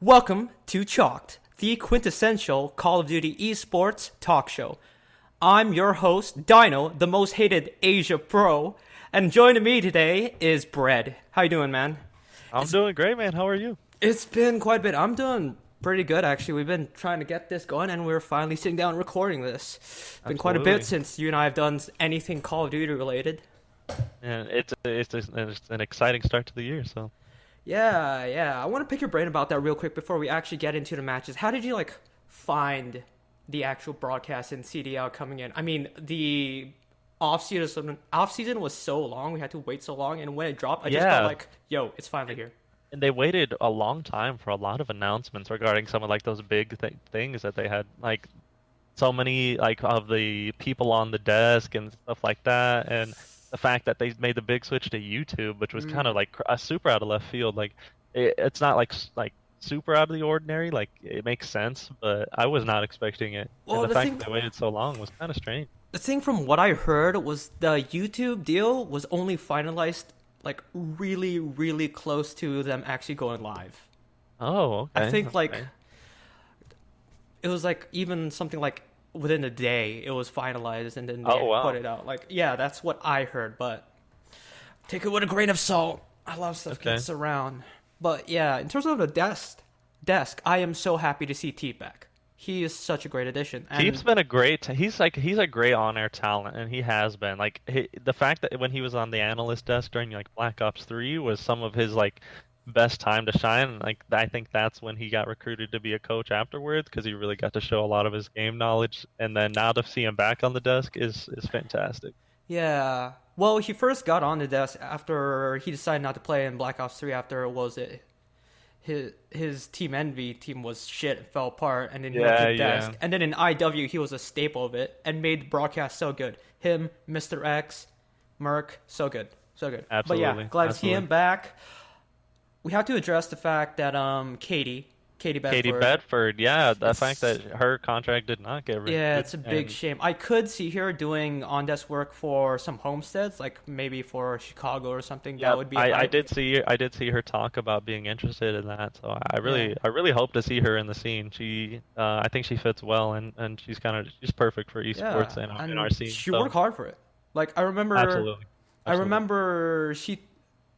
Welcome to Chalked, the quintessential Call of Duty Esports talk show. I'm your host, Dino, the most hated Asia pro, and joining me today is Bread. How you doing, man? I'm doing great, man. How are you? It's been quite a bit. I'm doing pretty good, actually. We've been trying to get this going, and we're finally sitting down and recording this. It's been quite a bit since you and I have done anything Call of Duty related. And it's an exciting start to the year, so. Yeah. I want to pick your brain about that real quick before we actually get into the matches. How did you find the actual broadcast in CDL coming in? I mean, the off season was so long. We had to wait so long, and when it dropped, I just felt like, yo, it's finally here. And they waited a long time for a lot of announcements regarding some of those big things that they had, so many of the people on the desk and stuff like that, and the fact that they made the big switch to YouTube, which was kind of a super out of left field. It's not like super out of the ordinary. It makes sense, but I was not expecting it. Well, and the fact that they waited so long was kind of strange. The thing from what I heard was the YouTube deal was only finalized really, really close to them actually going live. Oh, okay. I think it was even something within a day it was finalized and then they put it out. That's what I heard, but take it with a grain of salt. A lot of stuff gets around. But yeah, in terms of the desk, I am so happy to see Teep back. He is such a great addition. Teep's been a great. He's a great on-air talent, and he has been. The fact that when he was on the analyst desk during Black Ops 3 was some of his best time to shine. I think that's when he got recruited to be a coach afterwards, because he really got to show a lot of his game knowledge. And then now to see him back on the desk is fantastic. Yeah. Well, he first got on the desk after he decided not to play in Black Ops 3 after his Team Envy team was shit, it fell apart, and then he went to the desk. And then in IW, he was a staple of it and made the broadcast so good. Him, Mr. X, Merc, so good. Absolutely. But yeah, glad to see him back. We have to address the fact that Katie Bedford, the fact that her contract did not get renewed. Yeah, it's a big shame. I could see her doing on-desk work for some homesteads, maybe for Chicago or something. Yeah, that would be. I did see her talk about being interested in that. So I really hope to see her in the scene. I think she fits well, and she's perfect for esports in our scene. She worked hard for it. I remember. Absolutely. I remember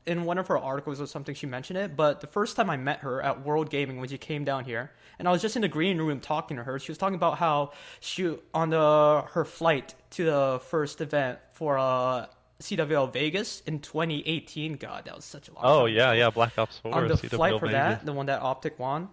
in one of her articles or something, she mentioned it, but the first time I met her at World Gaming when she came down here, and I was just in the green room talking to her, she was talking about how her flight to the first event for CWL Vegas in 2018. God, that was such a long time. Oh, yeah, Black Ops 4. On the CWL flight for Vegas. that, the one that Optic won.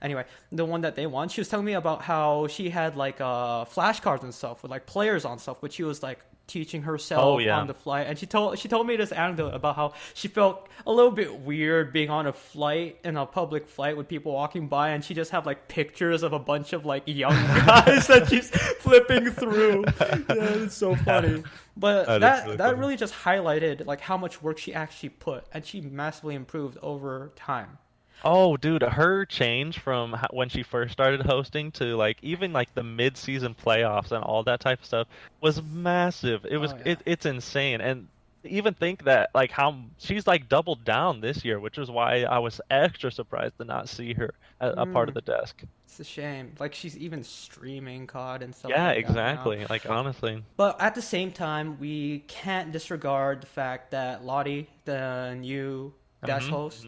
Anyway, the one that they won, she was telling me about how she had flashcards and stuff with players on stuff, which she was teaching herself on the flight. And she told me this anecdote about how she felt a little bit weird being on a flight, in a public flight with people walking by, and she just have pictures of a bunch of young guys that she's flipping through. Yeah, it's so funny. But that really just highlighted how much work she actually put, and she massively improved over time. Oh, dude, her change from when she first started hosting to even the mid-season playoffs and all that type of stuff was massive. It's insane. And even think that how she's doubled down this year, which is why I was extra surprised to not see her a part of the desk. It's a shame. She's even streaming COD and stuff. Yeah, like exactly. That now. Honestly. But at the same time, we can't disregard the fact that Lottie, the new desk host,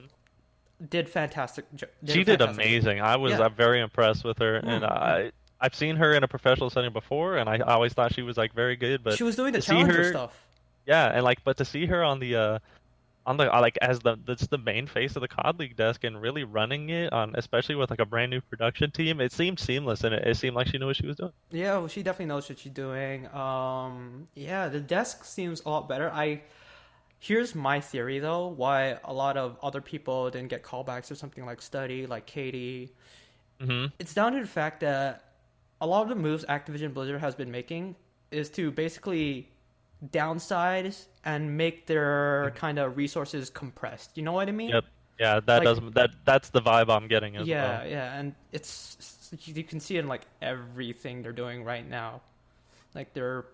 did fantastic. She did amazing. I was very impressed with her, and I've seen her in a professional setting before, and I always thought she was very good. But she was doing the challenger stuff. Yeah, and but to see her on the as the main face of the COD League desk and really running it on, especially with a brand new production team, it seemed seamless, and it seemed like she knew what she was doing. Yeah, well, she definitely knows what she's doing. The desk seems a lot better. Here's my theory, though, why a lot of other people didn't get callbacks or something like Study, like Katie. It's down to the fact that a lot of the moves Activision Blizzard has been making is to basically downsize and make their kind of resources compressed. You know what I mean? Yep. Yeah, that's the vibe I'm getting as well. Yeah, and it's you can see it in everything they're doing right now. They're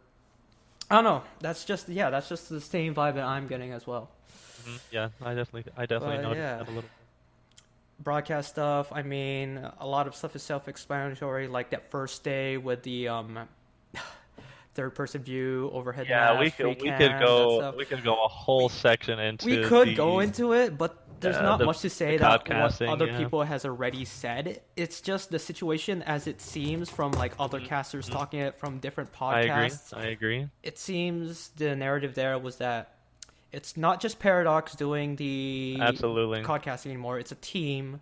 I don't know. That's just the same vibe that I'm getting as well. Yeah, I definitely noticed that a little. broadcast stuff. I mean, a lot of stuff is self-explanatory, like that first day with the third-person view, overhead Yeah, match, free cam, that stuff. we could go a whole section We into could go into it, but there's not the much to say that what podcasting, other people has already said. It's just the situation as it seems from like other casters talking it from different podcasts. I agree. It seems the narrative there was that it's not just Paradox doing the podcasting anymore. It's a team,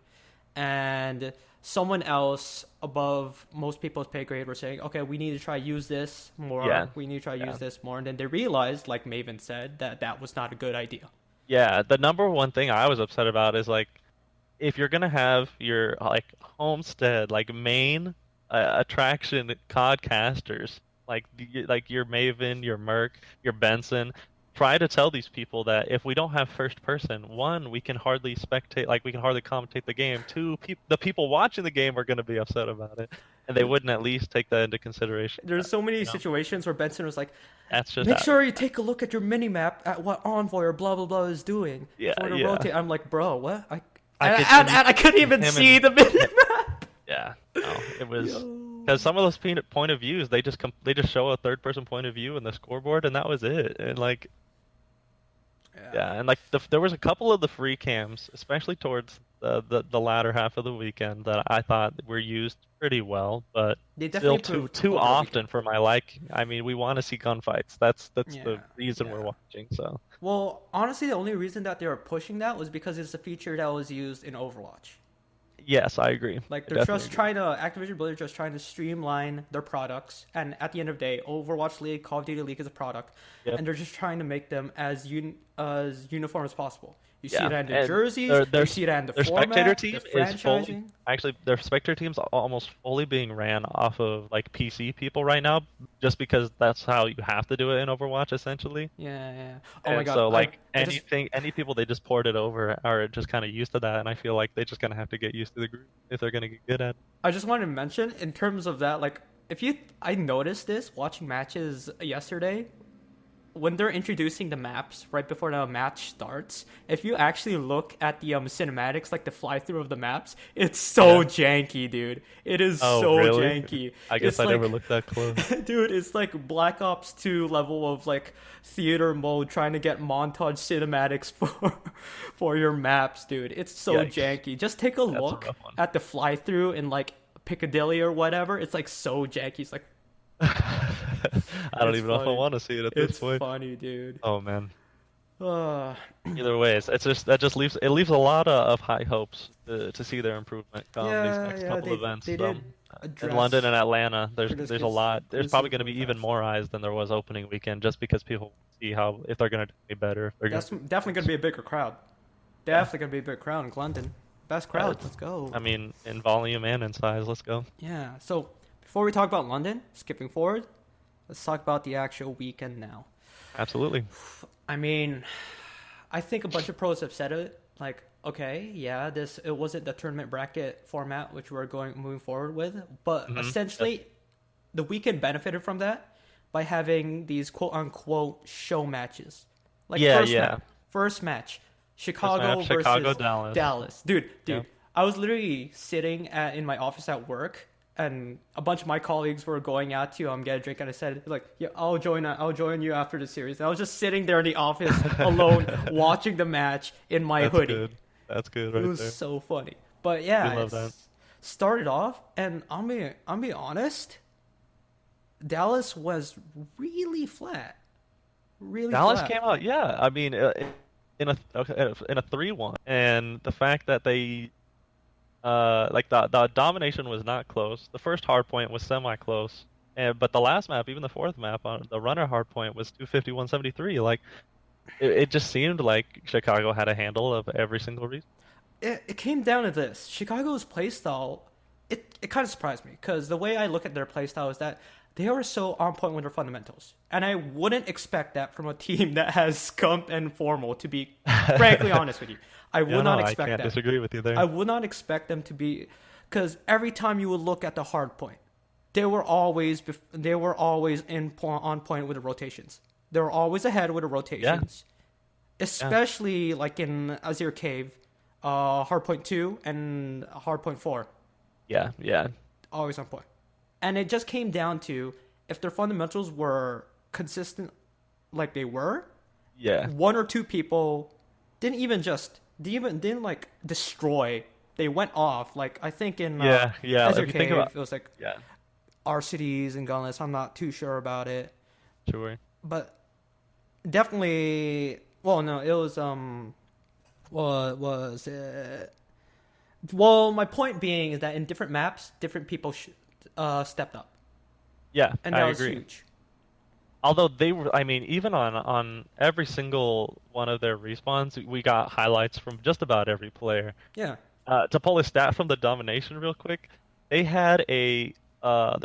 and someone else above most people's pay grade were saying, okay, we need to try use this more. Yeah. We need to try use this more. And then they realized, like Maven said, that that was not a good idea. Yeah, the number one thing I was upset about is like if you're gonna have your like homestead like main attraction codcasters like your Maven, your Merc, your Benson, try to tell these people that if we don't have first person, one, we can hardly spectate, like we can hardly commentate the game. Two, the people watching the game are going to be upset about it, and they wouldn't at least take that into consideration. There's so many situations where Benson was like, "That's just make sure you take a look at your mini map at what Envoy or blah blah blah is doing before to rotate." I'm like, bro, what? I couldn't even see the mini map. Yeah, no, it was because some of those point of views they just show a third person point of view in the scoreboard, and that was it, and like. Yeah, and like there was a couple of the free cams, especially towards the latter half of the weekend, that I thought were used pretty well, but still too often for my liking. I mean, we want to see gunfights. That's the reason we're watching. So. Well, honestly, the only reason that they were pushing that was because it's a feature that was used in Overwatch. Yes, I agree. Like they're just trying to Activision Blizzard just trying to streamline their products, and at the end of the day, Overwatch League, Call of Duty League is a product, and they're just trying to make them as uniform as possible. You see that in the jerseys, you see that in the format, spectator team the franchising. Actually, their spectator team's almost fully being ran off of like PC people right now, just because that's how you have to do it in Overwatch, essentially. Yeah. Oh my god. So like any people they just ported over are just kind of used to that, and I feel like they're just gonna have to get used to the group if they're gonna get good at it. I just wanted to mention in terms of that, like I noticed this watching matches yesterday. When they're introducing the maps right before the match starts, if you actually look at the cinematics, like the fly-through of the maps, it's so janky, dude. It is janky. I guess I never looked that close. Dude, it's like Black Ops 2 level of like theater mode trying to get montage cinematics for your maps, dude. It's so janky. Just take a look at the fly-through in like Piccadilly or whatever. It's like so janky. It's like I don't even know if I want to see it at this point. It's funny, dude. Oh man. Either way, that just leaves a lot of high hopes to see their improvement these next couple events. In London and Atlanta, there's a lot. There's probably going to be even more eyes than there was opening weekend, just because people see if they're going to be better. That's definitely going to be a bigger crowd. Definitely going to be a big crowd in London. Best crowd. Let's go. I mean, in volume and in size. Let's go. Yeah. So before we talk about London, skipping forward. Let's talk about the actual weekend now. Absolutely. I mean, I think a bunch of pros have said it. Like, okay, yeah, it wasn't the tournament bracket format which we're moving forward with, but essentially, the weekend benefited from that by having these quote unquote show matches. Like first match, Chicago versus Dallas. Dude, I was literally sitting in my office at work. And a bunch of my colleagues were going out to get a drink, and I said, like, yeah, I'll join you after the series. And I was just sitting there in the office alone, watching the match in my hoodie. That's good. It was so funny. But yeah, started off, and I'm being honest, Dallas was really flat. Dallas came out, yeah. I mean, in a 3-1, and the fact that they. Like the domination was not close. The first hard point was semi-close, but the last map, even the fourth map on the runner hard point was 250-173. Like it just seemed like Chicago had a handle of every single reason. It came down to this: Chicago's playstyle. It kind of surprised me because the way I look at their playstyle is that they are so on point with their fundamentals, and I wouldn't expect that from a team that has Scump and Formal. To be frankly honest with you. I would not expect that. I can't disagree with you there. I would not expect them to be, because every time you would look at the hard point, they were always on point with the rotations. They were always ahead with the rotations, especially like in Azir Cave. Hardpoint 2 and Hardpoint 4. Yeah, yeah. Always on point. And it just came down to if their fundamentals were consistent like they were, yeah, one or two people didn't like destroy. They went off. Like I think in yeah. As If you think Cave, about it was like yeah, RCDs and Gunless. I'm not too sure about it, sure. but definitely. Well, no, it was what was it? Well, my point being is that in different maps, different people stepped up, Yeah, and I that was agree. huge. Although they were, I mean, even on every single one of their respawns, we got highlights from just about every player. Yeah, To pull a stat from the domination real quick, they had there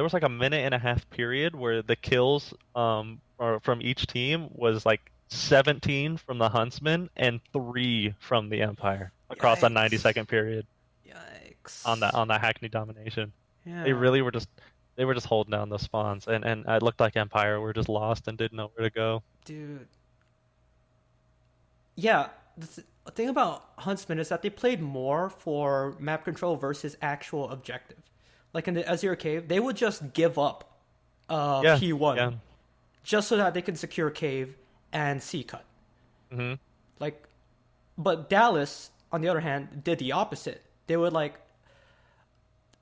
was like a minute and a half period where the kills or from each team was like 17 from the Huntsmen and 3 from the Empire across a 90-second yikes, period yikes. on that Hackney domination. They Yeah, really were just they were just holding down those spawns, and it looked like Empire were just lost and didn't know where to go. dude. Yeah, the thing about Huntsman is that they played more for map control versus actual objective. Like in the Azure Cave, they would just give up Yeah, P1 yeah. just so that they can secure Cave and C cut. Hmm. Like, but Dallas, on the other hand, did the opposite. They would like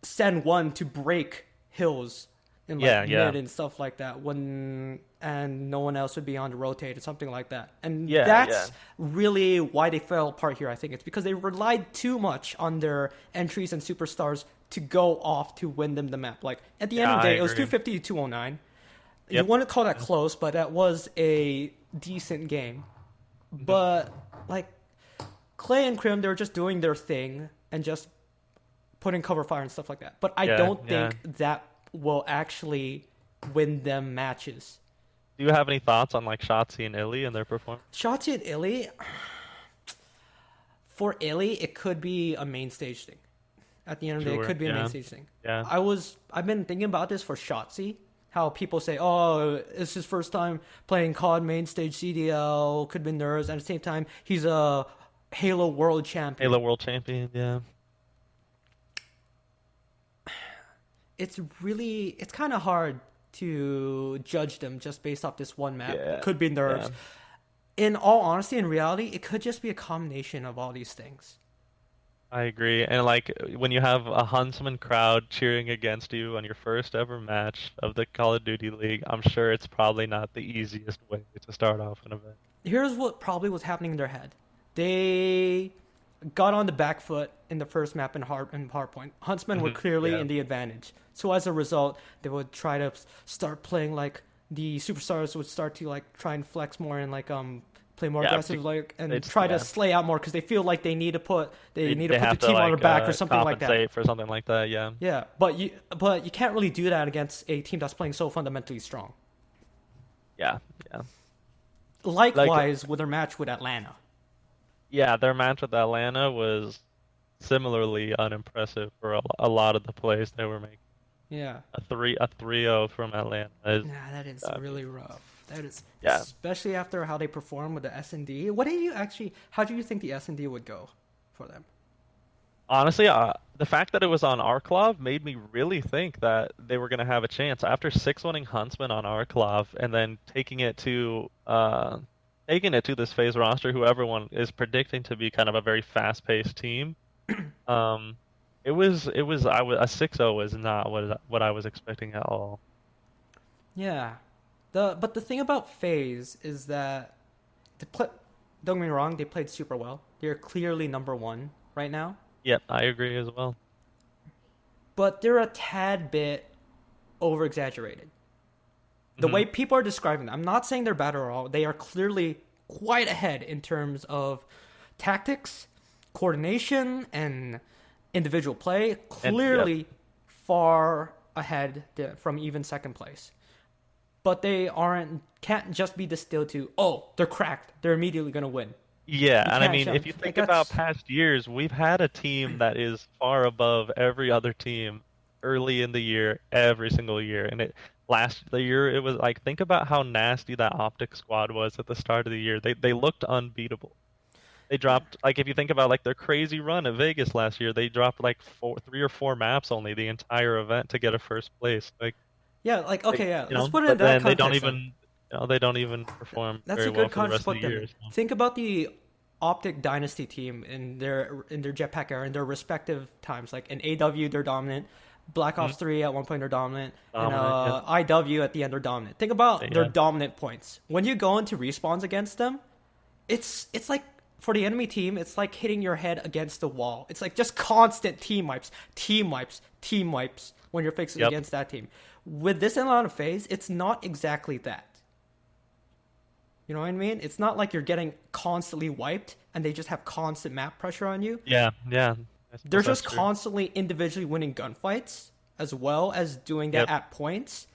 send one to break hills in like Yeah, yeah. mid and stuff like that when and no one else would be on the rotate or something like that. And Yeah, yeah. that's really why they fell apart here, I think. It's because they relied too much on their entries and superstars to go off to win them the map. Like at the end Yeah, of the I day, it was agree. 250 to 209. You Yep. wouldn't call that close, but that was a decent game. But like Clay and Crim, they were just doing their thing and just putting cover fire and stuff like that. But I Yeah, don't yeah. think that will actually win them matches. Do you have any thoughts on like Shotzi and Illy and their performance? Shotzi and Illy, for Illy, it could be a main stage thing. At the end of the day, it Sure. could be a main Yeah. stage thing. Yeah. I've been thinking about this for Shotzi. How people say, oh, it's his first time playing COD main stage CDL, could be nerves. And at the same time, he's a Halo World Champion. Halo World Champion. Yeah. It's kind of hard to judge them just based off this one map. Yeah. Could be nerves. Yeah. In all honesty, in reality, it could just be a combination of all these things. I agree. And like when you have a Huntsman crowd cheering against you on your first ever match of the Call of Duty League, I'm sure it's probably not the easiest way to start off an event. Here's what probably was happening in their head. They got on the back foot in the first map in Hardpoint. Huntsmen were clearly Yeah. in the advantage. So as a result, they would try to start playing like the superstars would start to like try and flex more and like play more Yeah, aggressive like and it's try yeah. to slay out more because they feel like they need to put They the have to team on their like back or something like that. compensate for something like that. Yeah. Yeah, but you can't really do that against a team that's playing so fundamentally strong. Yeah. Yeah. Likewise with their match with Atlanta. Yeah, their match with Atlanta was similarly unimpressive for a lot of the plays they were making. Yeah. A 3-0 from Atlanta is Nah, that is really rough. That is, Yeah. especially after how they performed with the S&D. What did you actually? How do you think the S&D would go for them? honestly the fact that it was on Arklov made me really think that they were going to have a chance after 6-winning Huntsman on Arklov and then taking it to this phase roster who everyone is predicting to be kind of a very fast-paced team. A 6-0 was not what I was expecting at all. Yeah, but the thing about FaZe is that don't get me wrong, they played super well. They're clearly number one right now, Yep, I agree as well. but they're a tad bit over exaggerated. The way people are describing them, I'm not saying they're bad at all. They are clearly quite ahead in terms of tactics, coordination, and individual play. Clearly far ahead from even second place. But they can't just be distilled to, oh, they're cracked. They're immediately going to win. Yeah, and I can't mean, jump. if you think Like, about that's- past years, we've had a team that is far above every other team early in the year, every single year. And the year it was like, think about how nasty that Optic squad was at the start of the year. They looked unbeatable. They dropped, like, if you think about like their crazy run at Vegas last year, they dropped like 3 or 4 maps only the entire event to get a first place. Yeah, like okay, yeah. Let's put it in But that then they don't context then. even, they don't even perform That's very a well good for the context rest to of the put them year. in. So. Think about the Optic Dynasty team in their Jetpack era in their respective times. Like in AW, they're dominant. Black Ops Mhm. 3 at one point they're dominant, and Dominant, yeah, IW at the end they're dominant. Think about their yeah, dominant points. When you go into respawns against them, it's like for the enemy team, it's like hitting your head against the wall. It's like just constant team wipes, team wipes, team wipes when you're fixing yep, against that team. With this Atlanta phase, it's not exactly that. You know what I mean? It's not like you're getting constantly wiped and they just have constant map pressure on you. yeah, yeah. I They're suppose that's just true. constantly individually winning gunfights as well as doing that Yep. at points.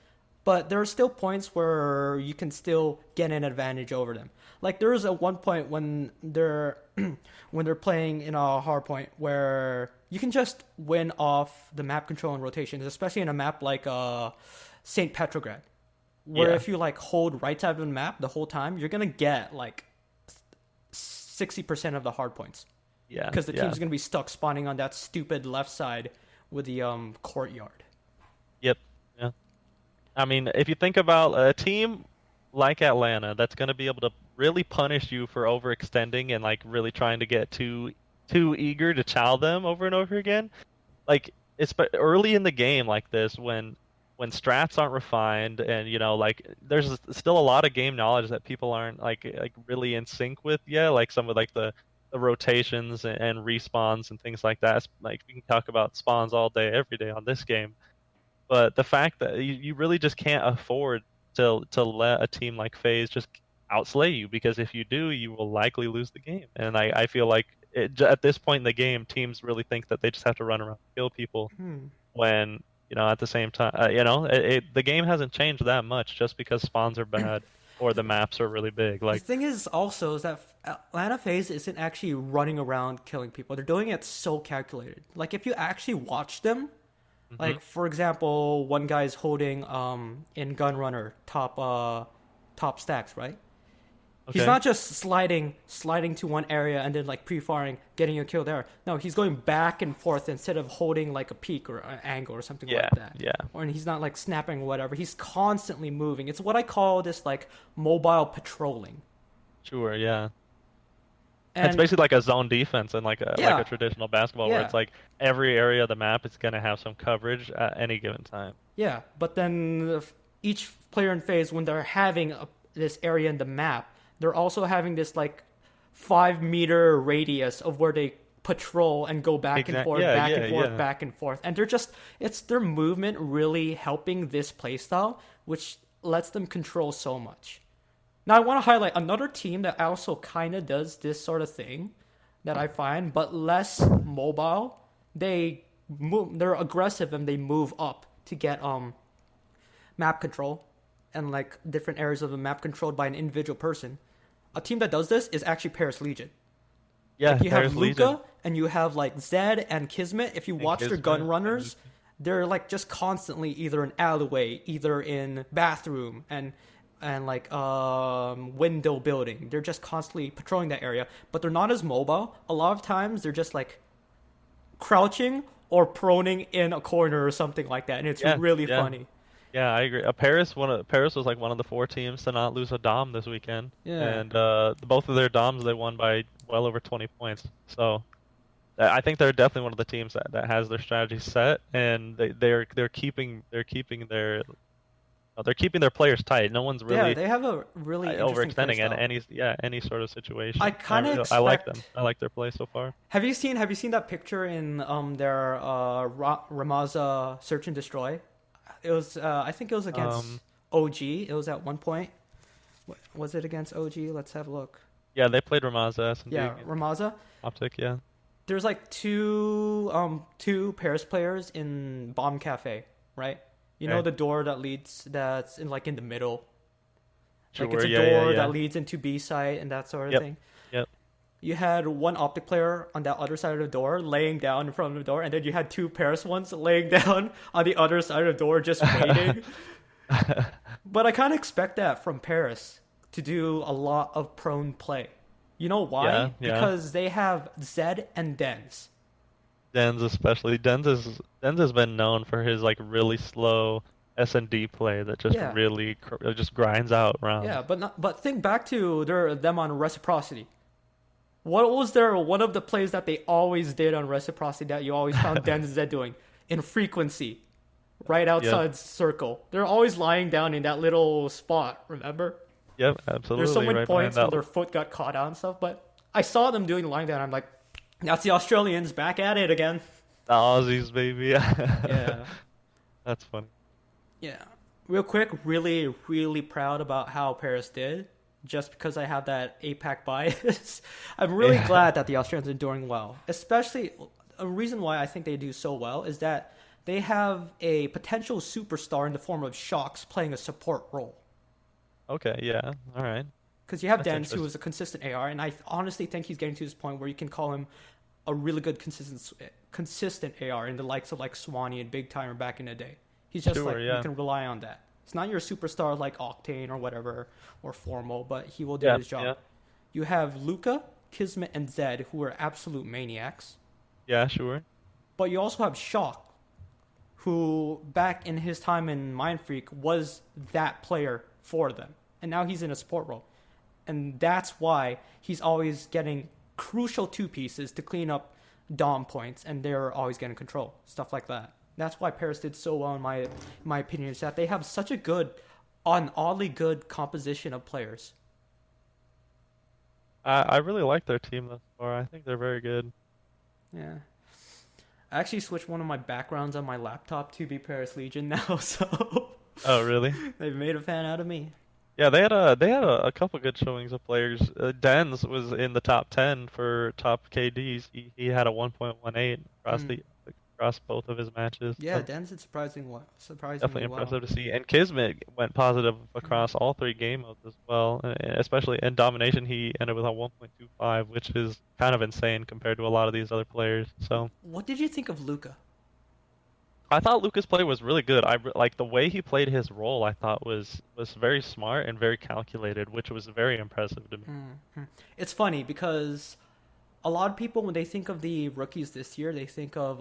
But there are still points where you can still get an advantage over them. Like there is a one point when they're when they're playing in a hard point where you can just win off the map control and rotations, especially in a map like St. Petrograd, where Yeah, if you like hold right side of the map the whole time, you're gonna get like 60% of the hard points yeah, because the yeah. team's gonna be stuck spawning on that stupid left side with the courtyard. Yep. Yeah. I mean, if you think about a team like Atlanta that's going to be able to really punish you for overextending and like really trying to get too eager to chow them over and over again, like it's early in the game like this when strats aren't refined and like there's still a lot of game knowledge that people aren't like really in sync with yet, like some of like the rotations and respawns and things like that. Like we can talk about spawns all day every day on this game, but the fact that you really just can't afford to let a team like FaZe just outslay you, because if you do, you will likely lose the game. And I feel like at this point in the game, teams really think that they just have to run around and kill people Hmm. when, at the same time, the game hasn't changed that much just because spawns are bad or the maps are really big. The Like, thing is also is that Atlanta FaZe isn't actually running around killing people. They're doing it so calculated. Like if you actually watch them, hmm, like for example, one guy's holding in Gunrunner top stacks, right? He's okay, not just sliding to one area and then like pre-firing, getting a kill there. No, he's going back and forth instead of holding like a peak or an angle or something yeah, like that. yeah, Or he's not like snapping or whatever. He's constantly moving. It's what I call this like mobile patrolling. sure, yeah. It's And basically like a zone defense in like a yeah, traditional basketball where yeah, it's like every area of the map is gonna have some coverage at any given time. yeah. But then each player in phase, when they're having this area in the map, they're also having this like 5 meter radius of where they patrol and go back and forth, Yeah, back yeah, and forth, yeah. back and forth. And they're just, it's their movement really helping this playstyle, which lets them control so much. Now, I want to highlight another team that also kind of does this sort of thing that I find, but less mobile. They're aggressive and they move up to get map control and like different areas of the map controlled by an individual person. A team that does this is actually Paris Legion. Yeah, Like you Paris have Legion Luca and you have like Zed and Kismet. If you and watch their gun Kismet. runners, they're like just constantly either in alleyway, either in bathroom and like window building. They're just constantly patrolling that area, but they're not as mobile. A lot of times they're just like crouching or proning in a corner or something like that, and it's Yeah, really yeah, funny. yeah. I agree. Paris was like one of the 4 teams to not lose a dom this weekend, Yeah. and both of their doms they won by well over 20 points. So I think they're definitely one of the teams that has their strategy set, and they're keeping their players tight. No one's Yeah, really they have a really interesting play overextending in style. any sort of situation. I kind of I like them. expect. I like their play so far. Have you seen that picture in their Ramaza Search and Destroy? It was I think it was against Um, OG. It was at one point. Was it against OG? Let's have a look. yeah, they played Ramaza S&D Yeah, against Ramaza. Optic. Yeah. There's like two Paris players in Bomb Cafe, right? You know Okay. the door that's in the middle. Like it's Sure. a Yeah. Yeah. door Yeah. that leads into B site and that sort of Yep. thing. Yep. You had one Optic player on that other side of the door laying down in front of the door, and then you had two Paris ones laying down on the other side of the door just waiting. But I kind of expect that from Paris to do a lot of prone play. You know why? Yeah. Because they have Zed and Dens. Dens especially. Dens has been known for his like really slow S&D play that just Yeah. really just grinds out rounds. Yeah, but think back to them on Reciprocity. What was one of the plays that they always did on Reciprocity that you always found Dens and Zed doing? In frequency. Right outside circle. They're always lying down in that little spot, remember? Yep, absolutely. There's so many right points when their foot got caught out and stuff, but I saw them doing lying down. I'm like, that's the Australians back at it again. The Aussies, baby. Yeah. That's funny. Yeah. Real quick, really, really proud about how Paris did, just because I have that APAC bias. I'm really glad that the Australians are doing well. Especially, a reason why I think they do so well is that they have a potential superstar in the form of Shocks playing a support role. Okay, yeah, all right. Because you have Dens, who is a consistent AR, and I honestly think he's getting to this point where you can call him a really good consistent AR in the likes of like Swanee and Big Timer back in the day. He's just you can rely on that. It's not your superstar like Octane or whatever, or Formal, but he will do his job. Yeah. You have Luca, Kismet, and Zed, who are absolute maniacs. Yeah, sure. But you also have Shock, who back in his time in Mind Freak was that player for them. And now he's in a support role. And that's why he's always getting crucial 2 pieces to clean up Dom points, and they're always getting control. Stuff like that. That's why Paris did so well in my opinion, is that they have such an oddly good composition of players. I really like their team thus far. I think they're very good. Yeah. I actually switched one of my backgrounds on my laptop to be Paris Legion now, so... Oh, really? They've made a fan out of me. Yeah, they had a couple good showings of players. Dens was in the top 10 for top KDs. He had a 1.18 across both of his matches. Yeah, so Dens did surprisingly definitely impressive to see. And Kismet went positive across all 3 game modes as well. Especially in domination, he ended with a 1.25, which is kind of insane compared to a lot of these other players. So, what did you think of Luca? I thought Luca's play was really good. Like the way he played his role. I thought was very smart and very calculated, which was very impressive to me. Mm-hmm. It's funny because a lot of people, when they think of the rookies this year, they think of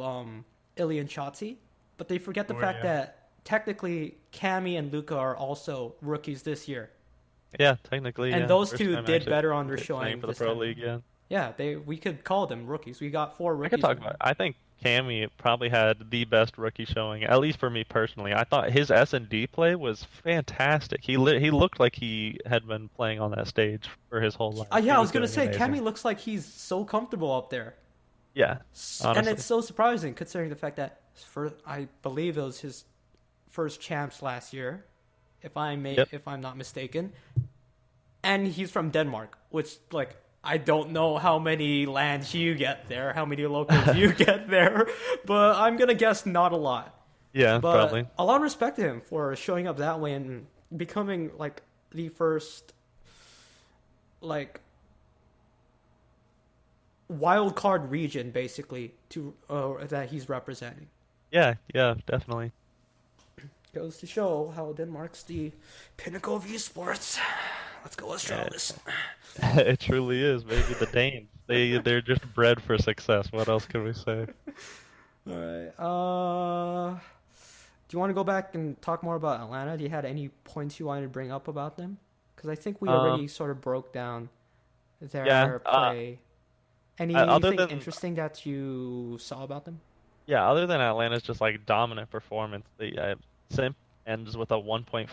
Illy and Shotzi, but they forget the fact that technically Cammy and Luca are also rookies this year. Yeah, technically. And those 2 did better on their showing for the Pro League. Yeah, we could call them rookies. We got 4 rookies. I could talk about it. I think Cammy probably had the best rookie showing, at least for me personally. I thought his S&D play was fantastic. He looked like he had been playing on that stage for his whole life. Yeah, I was going to say, Cammy looks like he's so comfortable up there. Yeah, honestly. And it's so surprising considering the fact that I believe it was his first champs last year, if I'm not mistaken. And he's from Denmark, which like I don't know how many lands you get there, how many locals you get there, but I'm going to guess not a lot. Yeah, but probably. A lot of respect to him for showing up that way and becoming like the first like wild card region basically to that he's representing. Yeah, definitely. Goes to show how Denmark's the pinnacle of esports. Let's go Australis. It truly is, baby. The Danes. They're just bred for success. What else can we say? All right. Do you want to go back and talk more about Atlanta? Do you had any points you wanted to bring up about them? Because I think we already sort of broke down their play. Anything interesting that you saw about them? Yeah, other than Atlanta's just like dominant performance, the Simp ends with a 1.57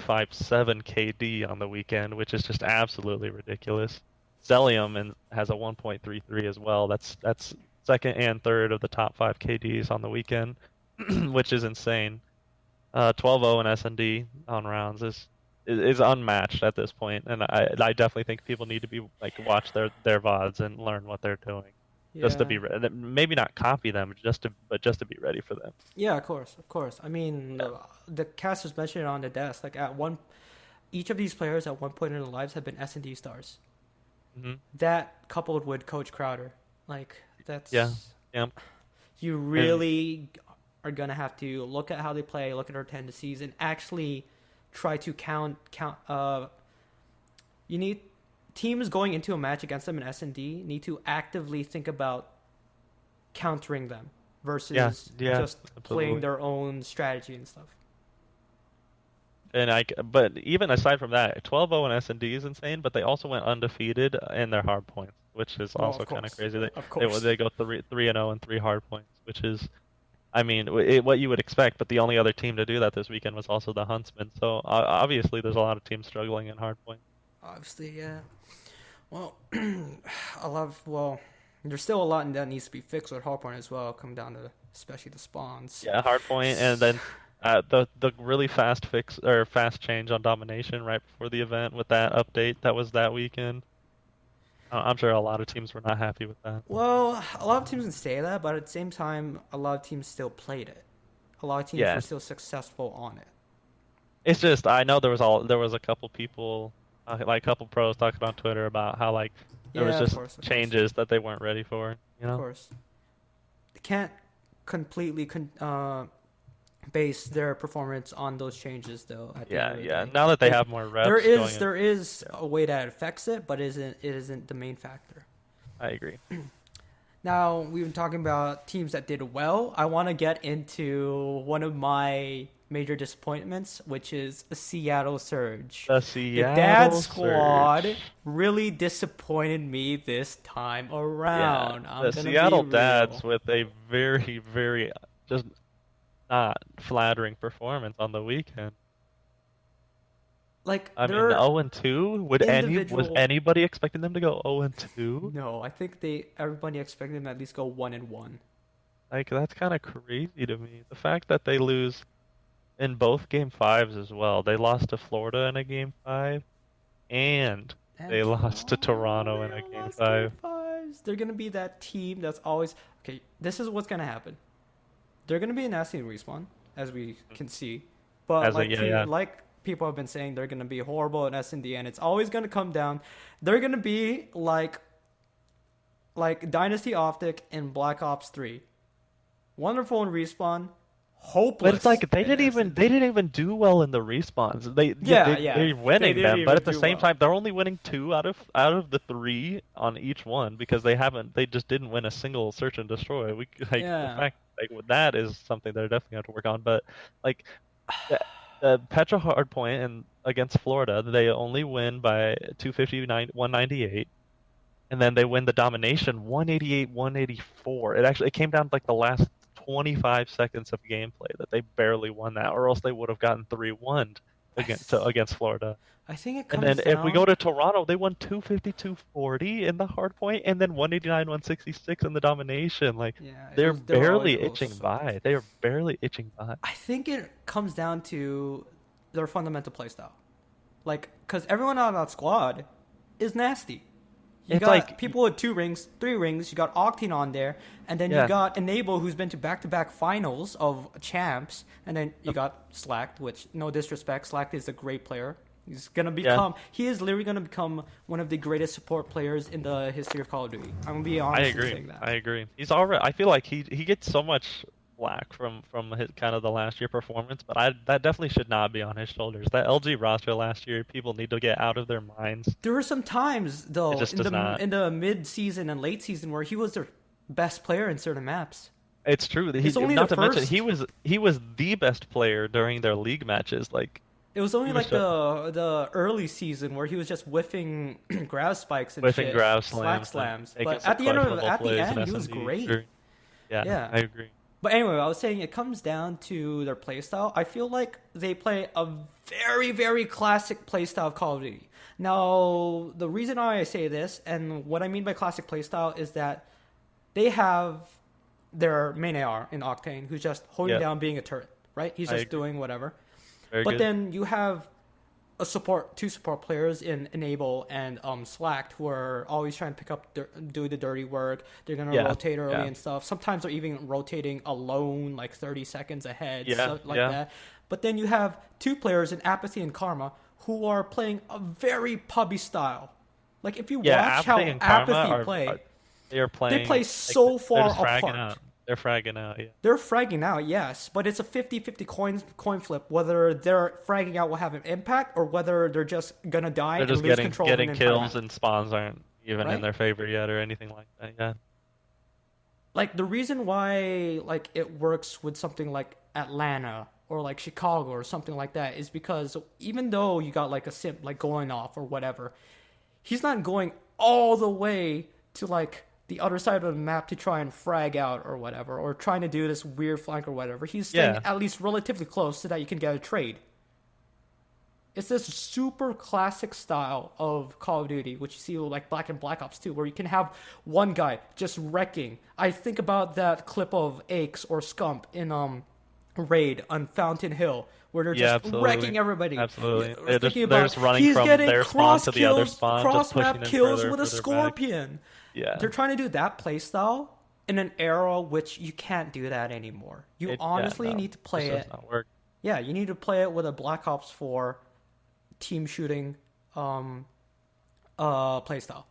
KD on the weekend, which is just absolutely ridiculous. Zelium has a 1.33 as well. That's second and third of the top 5 KDs on the weekend, which is insane. 12-0 in S&D on rounds is unmatched at this point, and I definitely think people need to be like watch their VODs and learn what they're doing. Just to be ready. Maybe not copy them, but just to be ready for them. Yeah, of course. I mean, the casters mentioned it on the desk. Like each of these players at one point in their lives have been S&D stars. Mm-hmm. That coupled with Coach Crowder, like that's you really are gonna have to look at how they play, look at their tendencies, and actually try to count. You need teams going into a match against them in S&D need to actively think about countering them versus just playing their own strategy and stuff. But even aside from that, 12-0 in S&D is insane, but they also went undefeated in their hard points, which is also kind of crazy. They go 3-0 and 3 hard points, which is, I mean, what you would expect, but the only other team to do that this weekend was also the Huntsmen. So obviously there's a lot of teams struggling in hard points. Obviously, yeah. Well, there's still a lot that needs to be fixed with hardpoint as well, come down to especially the spawns. Yeah, hardpoint, and then the really fast change on domination right before the event with that update that was that weekend. I'm sure a lot of teams were not happy with that. Well, a lot of teams can say that, but at the same time, a lot of teams still played it. A lot of teams were still successful on it. It's just, I know there was a couple people, like a couple pros talking on Twitter about how like there was just changes that they weren't ready for. You know? Of course. They can't completely base their performance on those changes, though. Now that they have more reps, there is a way that it affects it, but it isn't the main factor. I agree. Now we've been talking about teams that did well. I want to get into one of my major disappointments, which is the Seattle Surge. The Dad Squad really disappointed me this time around. The Seattle Dads with a very, very just not flattering performance on the weekend. Like, I mean, 0-2. Was anybody expecting them to go 0-2? No, I think everybody expected them to at least go 1-1. Like, that's kind of crazy to me. The fact that they lose in both game 5s as well. They lost to Florida in a game 5, and they lost to Toronto in a game 5. They're gonna be that team that's always okay. This is what's gonna happen. They're going to be a nasty respawn, as we can see. But like people have been saying, they're going to be horrible in S&D, and it's always going to come down. They're going to be like Dynasty Optic in Black Ops 3. Wonderful in respawn, hopeless. But it's like they didn't even do well in the respawns. They're winning them, but at the same time, they're only winning 2 out of the 3 on each one because they just didn't win a single search and destroy. The fact that is something they're definitely have to work on. But like the Petra hardpoint and against Florida, they only win by 198, and then they win the domination 188-184. It came down to like the last 25 seconds of gameplay that they barely won that, or else they would have gotten 3-1 against Florida. I think it comes down. And then if we go to Toronto, they won 250-240 in the hardpoint, and then 189-166 in the domination. Like they're barely itching by. They are barely itching by. I think it comes down to their fundamental playstyle, like because everyone on that squad is nasty. You got people with 2 rings, 3 rings. You got Octane on there, and then you got Enable, who's been to back-to-back finals of champs, and then you got Slacked, which, no disrespect, Slacked is a great player. He's gonna become. He is literally gonna become one of the greatest support players in the history of Call of Duty. I'm gonna be honest. I agree. He's already. I feel like he gets so much flack from his kind of the last year performance, but that definitely should not be on his shoulders. That LG roster last year, people need to get out of their minds. There were some times though in the mid season and late season where he was their best player in certain maps. It's true. Mention he was the best player during their league matches. Like. It was only like the early season where he was just whiffing grab spikes and slack slams. But at the end, he was great. Sure. Yeah, I agree. But anyway, I was saying it comes down to their playstyle. I feel like they play a very, very classic playstyle of Call of Duty. Now, the reason why I say this, and what I mean by classic playstyle, is that they have their main AR in Octane, who's just holding down being a turret, right? He's just doing whatever. But then you have two support players in Enable and Slacked who are always trying to pick up, do the dirty work. They're going to rotate early and stuff. Sometimes they're even rotating alone, like 30 seconds ahead, stuff like that. But then you have 2 players in Apathy and Karma who are playing a very pubby style. Like if you watch how Apathy play, they play so far apart. They're fragging out, yeah. They're fragging out, yes, but it's a 50-50 coin flip whether they're fragging out will have an impact or whether they're just gonna die They're and just lose control of an getting entire kills map. and spawns aren't even in Right? their favor yet or anything like that. Yeah. Like the reason why like it works with something like Atlanta or like Chicago or something like that is because even though you got like a simp like going off or whatever, he's not going all the way to like the other side of the map to try and frag out or whatever, or trying to do this weird flank or whatever. He's staying Yeah. at least relatively close so that you can get a trade. It's this super classic style of Call of Duty, which you see with like Black and Black Ops 2, where you can have one guy just wrecking. I think about that clip of Aches or Scump in Raid on Fountain Hill, where they're Yeah, just absolutely. Wrecking everybody. Absolutely. Yeah, They're just running he's from getting their spawn to the other kills, spawn, cross just pushing map them kills further, with a further back. Scorpion. Yeah. They're trying to do that playstyle in an era which you can't do that anymore. You honestly need to play it. Does not work. Yeah, you need to play it with a Black Ops 4 team shooting playstyle. Yeah.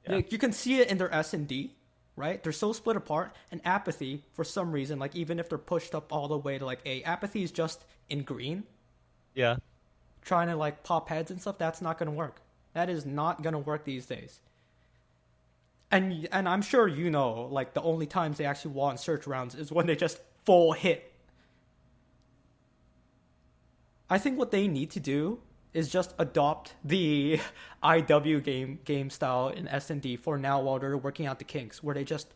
Like, you can see it in their S&D, right? They're so split apart, and apathy for some reason, like even if they're pushed up all the way to like A, apathy is just in green. Yeah. Trying to like pop heads and stuff, that's not gonna work. That is not gonna work these days. And I'm sure you know, like the only times they actually want search rounds is when they just full hit. I think what they need to do is just adopt the IW game style in S&D for now while they're working out the kinks, where they just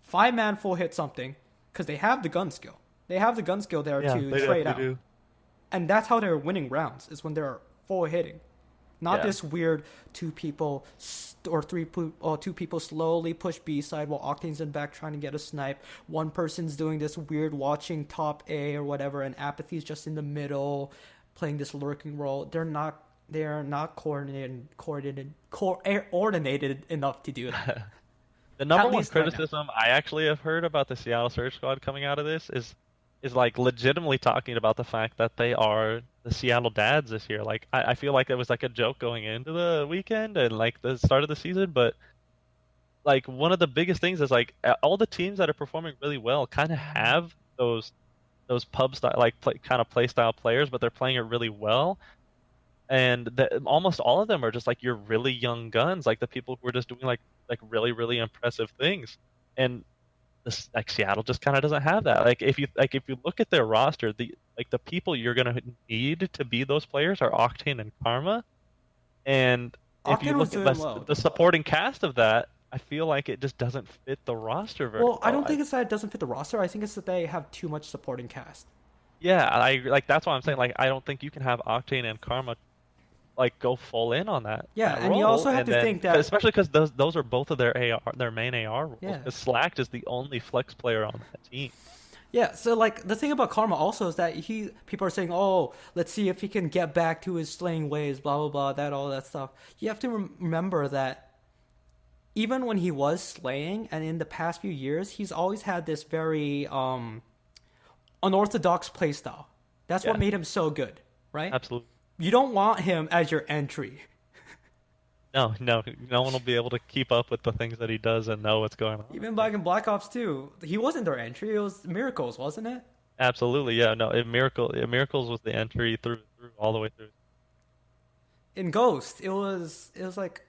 5-man full hit something because they have the gun skill. They have the gun skill there to trade out. Do. And that's how they're winning rounds, is when they're full hitting. Not this weird two people slowly push B side while Octane's in back trying to get a snipe. One person's doing this weird watching top A or whatever, and Apathy's just in the middle playing this lurking role. They're not coordinated enough to do that. The number one criticism I actually have heard about the Seattle Surge Squad coming out of this is like legitimately talking about the fact that they are the Seattle dads this year. Like I feel like it was like a joke going into the weekend and like the start of the season, but like one of the biggest things is like all the teams that are performing really well kind of have those pub style like play style players, but they're playing it really well. And almost all of them are just like your really young guns, like the people who are just doing like really really impressive things. And this, like Seattle just kind of doesn't have that. Like if you look at their roster, the people you're gonna need to be those players are Octane and Karma. And if you look at the supporting cast of that, I feel like it just doesn't fit the roster very well. I don't think it's that it doesn't fit the roster. I think it's that they have too much supporting cast. Yeah, I like that's why I'm saying like I don't think you can have Octane and Karma like go full in on that. Yeah, and you also have to think that especially because those are both of their main AR roles. Yeah. Because Slacked is the only flex player on that team. Yeah, so like the thing about Karma also is that people are saying, oh, let's see if he can get back to his slaying ways, blah blah blah, all that stuff. You have to remember that even when he was slaying, and in the past few years, he's always had this very unorthodox playstyle. That's what made him so good, right? Absolutely. You don't want him as your entry. No one will be able to keep up with the things that he does and know what's going on. Even back in Black Ops 2, he wasn't their entry. It was Miracles, wasn't it? Absolutely, yeah. No, Miracles was the entry through all the way through. In Ghost, it was like,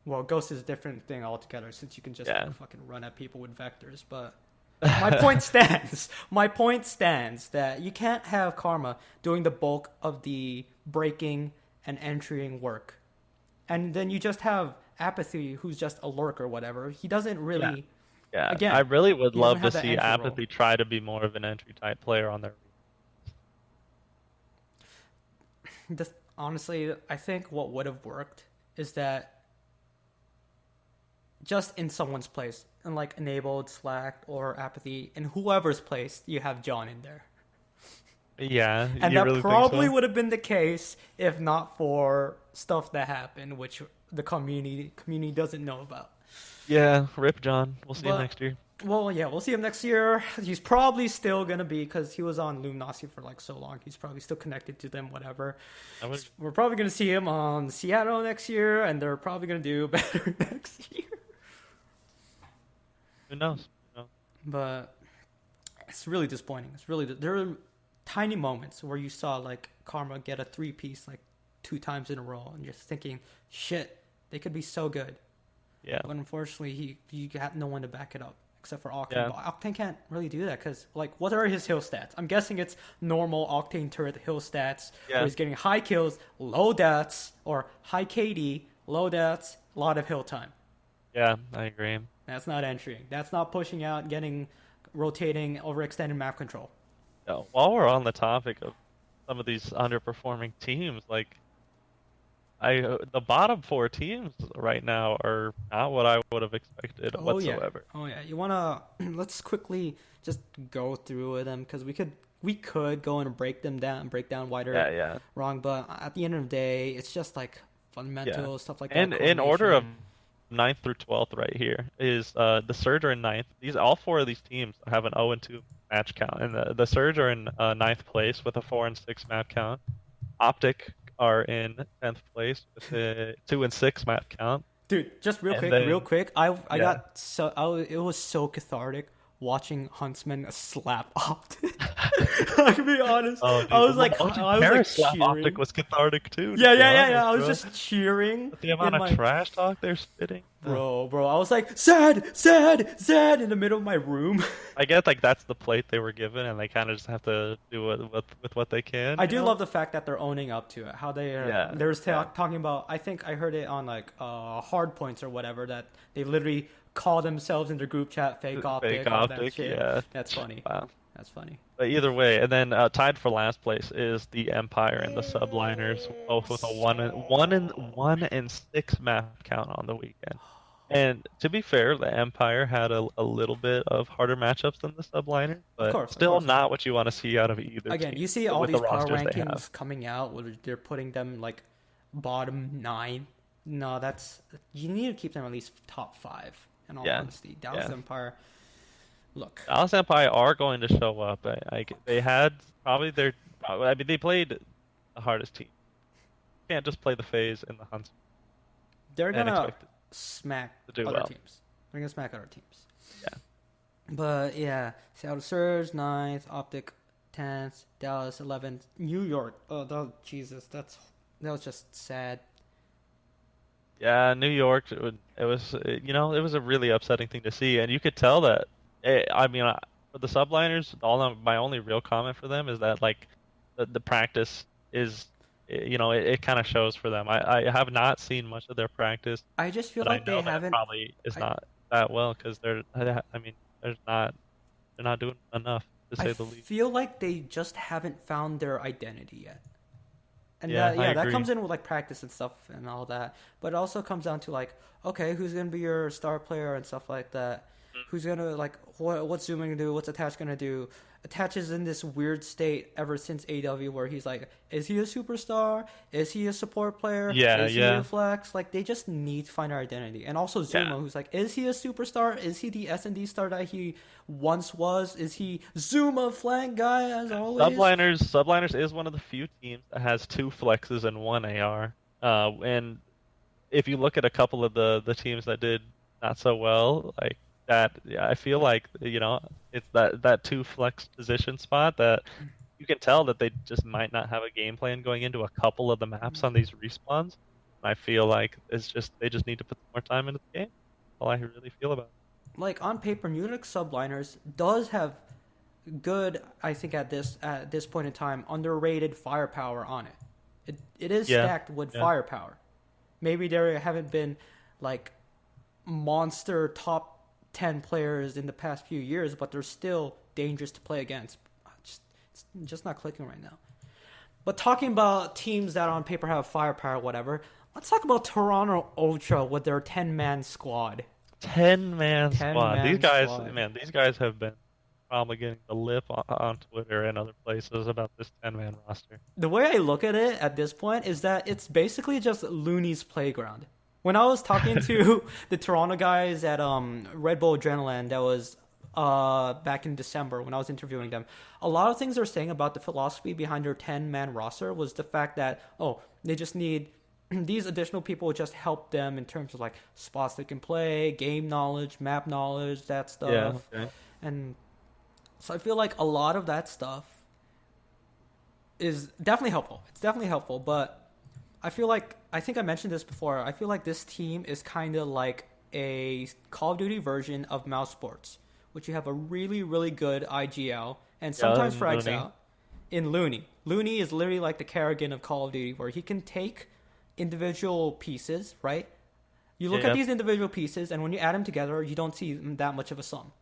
well, Ghost is a different thing altogether since you can just fucking run at people with vectors. But my point stands. My point stands that you can't have Karma doing the bulk of the breaking and entering work. And then you just have Apathy, who's just a lurk or whatever. He doesn't really... Yeah. Again, I really would love to see Apathy try to be more of an entry-type player on their... Honestly, I think what would have worked is that just in someone's place, in like Enabled, Slacked, or Apathy, in whoever's place, you have John in there. Yeah, and that really probably would have been the case if not for stuff that happened, which the community doesn't know about. Yeah, rip John. We'll see him next year. Well, yeah, we'll see him next year. He's probably still gonna be, because he was on Luminosity for like so long. He's probably still connected to them. Whatever. We're probably gonna see him on Seattle next year, and they're probably gonna do better next year. Who knows? But it's really disappointing. There are tiny moments where you saw like Karma get a 3-piece like 2 times in a row, and just thinking, shit, they could be so good. Yeah. But unfortunately, he got no one to back it up except for Octane. Yeah. But Octane can't really do that because, like, what are his hill stats? I'm guessing it's normal Octane turret hill stats, where he's getting high kills, low deaths, or high KD, low deaths, a lot of hill time. Yeah, I agree. That's not entering. That's not pushing out, rotating, overextended map control. While we're on the topic of some of these underperforming teams, like the bottom 4 teams right now are not what I would have expected whatsoever. Oh yeah. You wanna let's quickly just go through them because we could go and break down why they're wrong, but at the end of the day, it's just like fundamental stuff like that. And in order of 9th through 12th right here is the Surge are in 9th. All 4 of these teams have an 0-2 match count, and the Surge are in 9th place with a 4-6 map count. Optic are in 10th place with a 2-6 map count. Dude, just real quick, it was so cathartic watching Huntsman slap Optic. I can be honest. I was like slap Optic was cathartic too. Yeah. I was just cheering. The amount of trash talk they're spitting. Bro, I was like, sad in the middle of my room. I get like that's the plate they were given, and they kind of just have to do it with what they can. I do love the fact that they're owning up to it. How they talking about. I think I heard it on like hard points or whatever, that they literally call themselves in their group chat fake Optic. That shit. Yeah, that's funny. Wow. That's funny. But either way, and then tied for last place is the Empire and the Subliners, both with a 1-6 map count on the weekend. And to be fair, the Empire had a little bit of harder matchups than the Subliners, but still not what you want to see out of either Again, team. You see all these power rankings coming out where they're putting them like bottom 9. No, you need to keep them at least top 5. In all honesty, Dallas Empire. Look, Dallas Empire are going to show up. They had probably they played the hardest team. You can't just play the FaZe and the Hunts. They're gonna smack other teams. They're gonna smack other teams. Yeah. But yeah, Seattle Surge 9th, Optic 10th, Dallas 11th, New York. Oh, Jesus, that was just sad. Yeah, New York. It was a really upsetting thing to see, and you could tell that. For the Subliners, my only real comment for them is that like the practice is, it kind of shows for them. I have not seen much of their practice. I just feel like they haven't. Probably is not that well because they're not doing enough to say the least. I feel like they just haven't found their identity yet. And that comes in with like practice and stuff and all that. But it also comes down to like, okay, who's gonna be your star player and stuff like that. Who's gonna like what's Zoom gonna do? What's Attach gonna do? Attach is in this weird state ever since AW where he's like, is he a superstar? Is he a support player? Is he a flex? Like they just need to find our identity. And also Zuma, who's like, is he a superstar? Is he the S&D star that he once was? Is he Zuma flank guy as always? Subliners is one of the few teams that has 2 flexes and 1 AR. And if you look at a couple of the teams that did not so well, like that, I feel like it's that 2 flex position spot that you can tell that they just might not have a game plan going into a couple of the maps on these respawns. I feel like they just need to put more time into the game. That's all I really feel about it. Like on paper, New York Subliners does have good, I think at this point in time, underrated firepower on it. It is stacked with firepower. Maybe there haven't been like monster top 10 players in the past few years, but they're still dangerous to play against. It's just not clicking right now. But talking about teams that on paper have firepower, whatever, let's talk about Toronto Ultra with their 10-man squad. 10-man squad. These guys have been probably getting the lip on Twitter and other places about this 10-man roster. The way I look at it at this point is that it's basically just Looney's playground. When I was talking to the Toronto guys at Red Bull Adrenaline, that was back in December when I was interviewing them, a lot of things they're saying about the philosophy behind their 10-man roster was the fact that, they just need these additional people to just help them in terms of like spots they can play, game knowledge, map knowledge, that stuff. Yeah, okay. And so I feel like a lot of that stuff is definitely helpful. It's definitely helpful, but I feel like, I think I mentioned this before, I feel like this team is kind of like a Call of Duty version of Mouse Sports, which you have a really, really good IGL and sometimes frags out in Looney. Looney is literally like the Kerrigan of Call of Duty, where he can take individual pieces, right? You look at these individual pieces, and when you add them together, you don't see that much of a sum.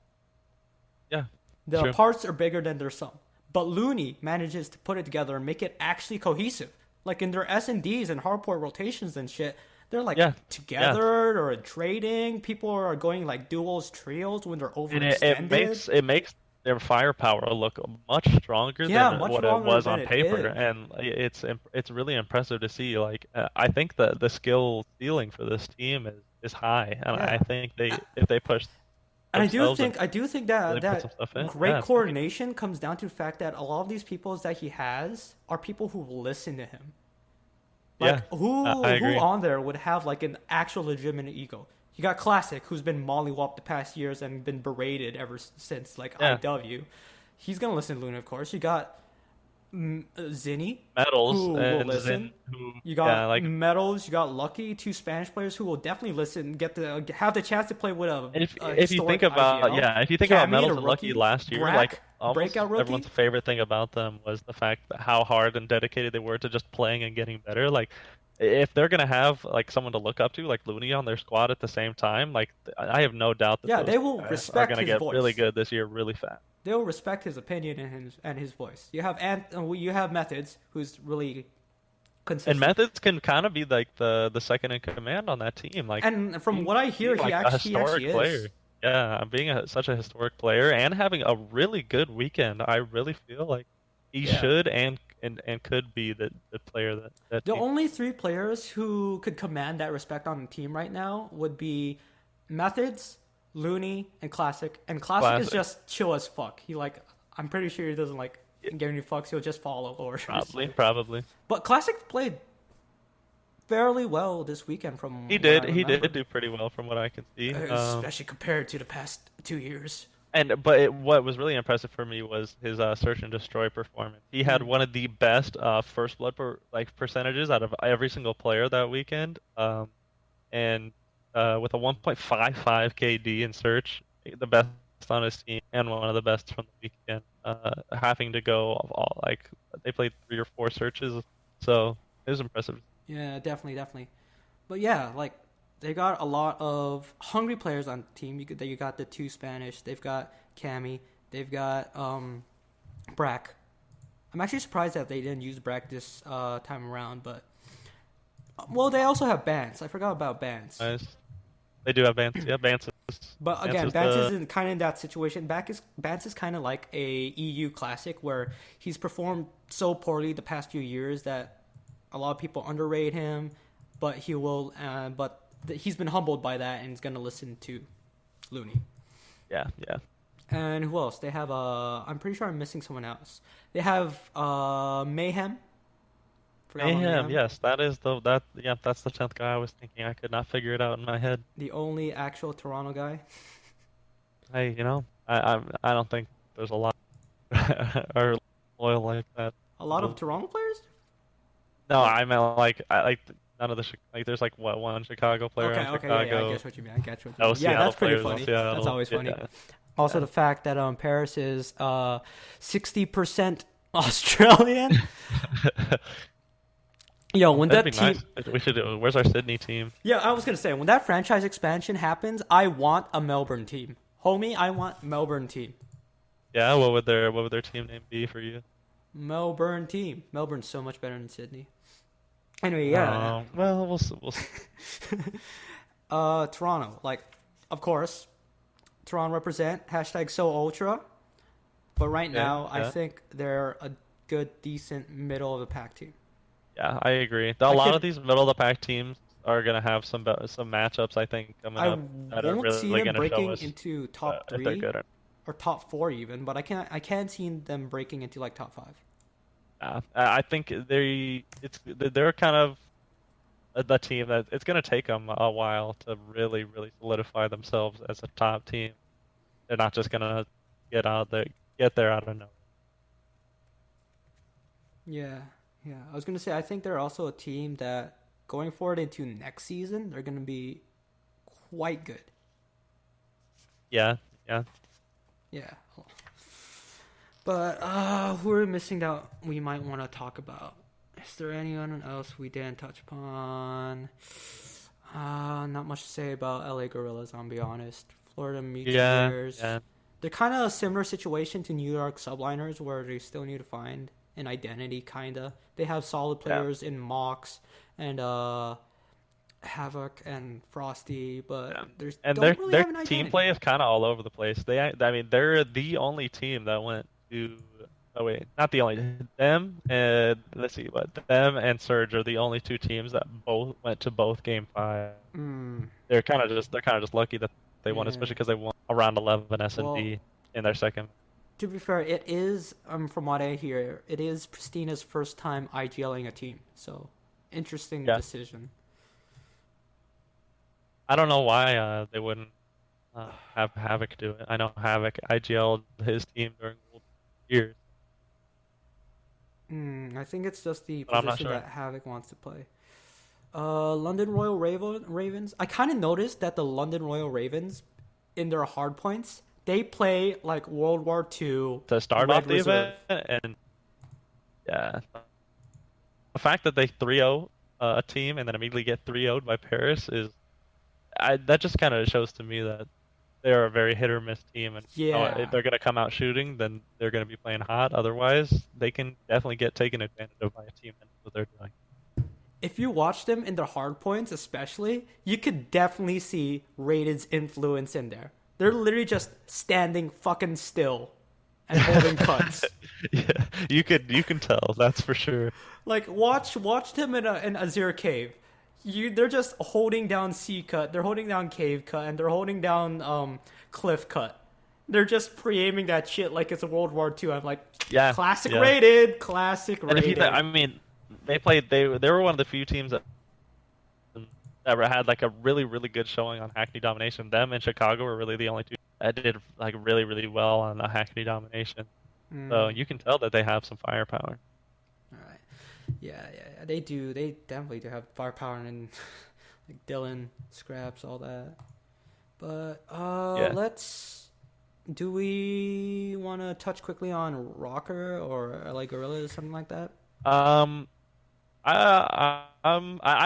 Yeah. The parts are bigger than their sum. But Looney manages to put it together and make it actually cohesive. Like in their S&Ds and hardport rotations and shit, they're like together or trading. People are going like duos, trios when they're overextended. It makes their firepower look much stronger than what it was on paper, and it's really impressive to see. Like I think that the skill ceiling for this team is high, and I think if they push. And I do think that great coordination comes down to the fact that a lot of these people that he has are people who listen to him. Like who on there would have like an actual legitimate ego? You got Classic, who's been mollywopped the past years and been berated ever since like IW. He's gonna listen to Luna, of course. You got Zinni, Metals, who will listen. You got Metals. You got Lucky, two Spanish players who will definitely listen. Have the chance to play with a. If you think about about Metals and Lucky last year, like almost everyone's favorite thing about them was the fact that how hard and dedicated they were to just playing and getting better. Like, if they're gonna have like someone to look up to, like Looney on their squad at the same time, like I have no doubt that they will respect are gonna get really good this year, really fast. They'll respect his opinion and his voice. You have Methods, who's really consistent. And Methods can kind of be like the second in command on that team. Like, and from what I hear, he actually player. is. Yeah, being such a historic player and having a really good weekend, I really feel like he should and could be the player that the only three players who could command that respect on the team right now would be Methods, Looney, and Classic. And Classic is just chill as fuck. I'm pretty sure he doesn't like give any fucks. He'll just follow or probably. But Classic played fairly well this weekend. He did do pretty well from what I can see, especially compared to the past 2 years. What was really impressive for me was his search and destroy performance. He had one of the best first blood percentages out of every single player that weekend, and with a 1.55 KD in search, the best on his team and one of the best from the weekend. Having to go they played 3 or 4 searches, so it was impressive. Yeah, definitely. But yeah, like they got a lot of hungry players on the team. You got the 2 Spanish. They've got Cammy. They've got Brack. I'm actually surprised that they didn't use Brack this time around, but they also have Bance. I forgot about Bance. Nice. They do have Bance. Yeah, Bance is. But again, Bance is kind of in that situation. Bance is kind of like a EU classic where he's performed so poorly the past few years that a lot of people underrate him, but he will. He's been humbled by that and is going to listen to Looney. Yeah. And who else? They have I'm pretty sure I'm missing someone else. They have Mayhem. Mayhem, yes, that's the 10th guy I was thinking. I could not figure it out in my head. The only actual Toronto guy. Hey, I don't think there's a lot are loyal like that. A lot of Toronto players? No, I meant none of the there's one Chicago player. Okay, Chicago. Yeah, I guess what you mean. Yeah, that's pretty funny. That's always funny. Yeah. Also, the fact that Paris is 60% Australian. Yo, when that'd be nice. We should. Where's our Sydney team? Yeah, I was gonna say when that franchise expansion happens, I want a Melbourne team, homie. I want Melbourne team. Yeah, what would their team name be for you? Melbourne team. Melbourne's so much better than Sydney. Anyway, yeah. Well, we'll see. Toronto, of course, Toronto represent #SoUltra, but right now I think they're a good, decent middle of the pack team. Yeah, I agree. A lot of these middle of the pack teams are gonna have some matchups. I think coming up that are really see them gonna breaking show us into top 3 or top 4 even, but I can't see them breaking into top 5. I think they're kind of the team that it's gonna take them a while to really solidify themselves as a top team. They're not just gonna get there out of nowhere. Yeah, yeah. I was gonna say I think they're also a team that going forward into next season they're gonna be quite good. Yeah, yeah. Yeah. But who are we missing that we might want to talk about? Is there anyone else we didn't touch upon? Not much to say about LA Gorillas, I'll be honest. Florida Meteors. Yeah. They're kind of a similar situation to New York Subliners where they still need to find an identity, kind of. They have solid players in Mox and Havoc and Frosty, but there's and don't really have an identity. Their team play is kind of all over the place. I mean, they're the only team that went to. Oh wait, not the only. Them and let's see, what them and Surge are the only two teams that both went to both Game 5. They're kind of just lucky that they won, especially because they won around 11 S&D in their second. To be fair, it is from what I hear, it is Pristina's first time IGLing a team. So interesting decision. I don't know why they wouldn't have Havoc do it. I know Havoc IGL'd his team during World years. I think it's just the position that Havoc wants to play. London Royal Ravens. I kind of noticed that the London Royal Ravens, in their hard points, they play like World War II to start off the event, and the fact that they 3-0 a team and then immediately get 3-0'd by Paris that just kind of shows to me that they're a very hit or miss team, and if they're going to come out shooting, then they're going to be playing hot. Otherwise, they can definitely get taken advantage of by a team that knows what they're doing. If you watch them in their hard points, especially, you could definitely see Raided's influence in there. They're literally just standing fucking still and holding cuts. Yeah, you can tell, that's for sure. Like watch them in Azure Cave. They're just holding down C cut, they're holding down cave cut, and they're holding down cliff cut. They're just pre-aiming that shit like it's a World War II. I'm like, classic Raided. I mean, they were one of the few teams that had like a really, really good showing on Hackney Domination. Them and Chicago were really the only two that did like really, really well on the Hackney Domination. So you can tell that they have some firepower. All right. Yeah, they do. They definitely do have firepower and like Dylan, Scraps, all that. But do we want to touch quickly on Rocker or LA Gorillas, something like that? I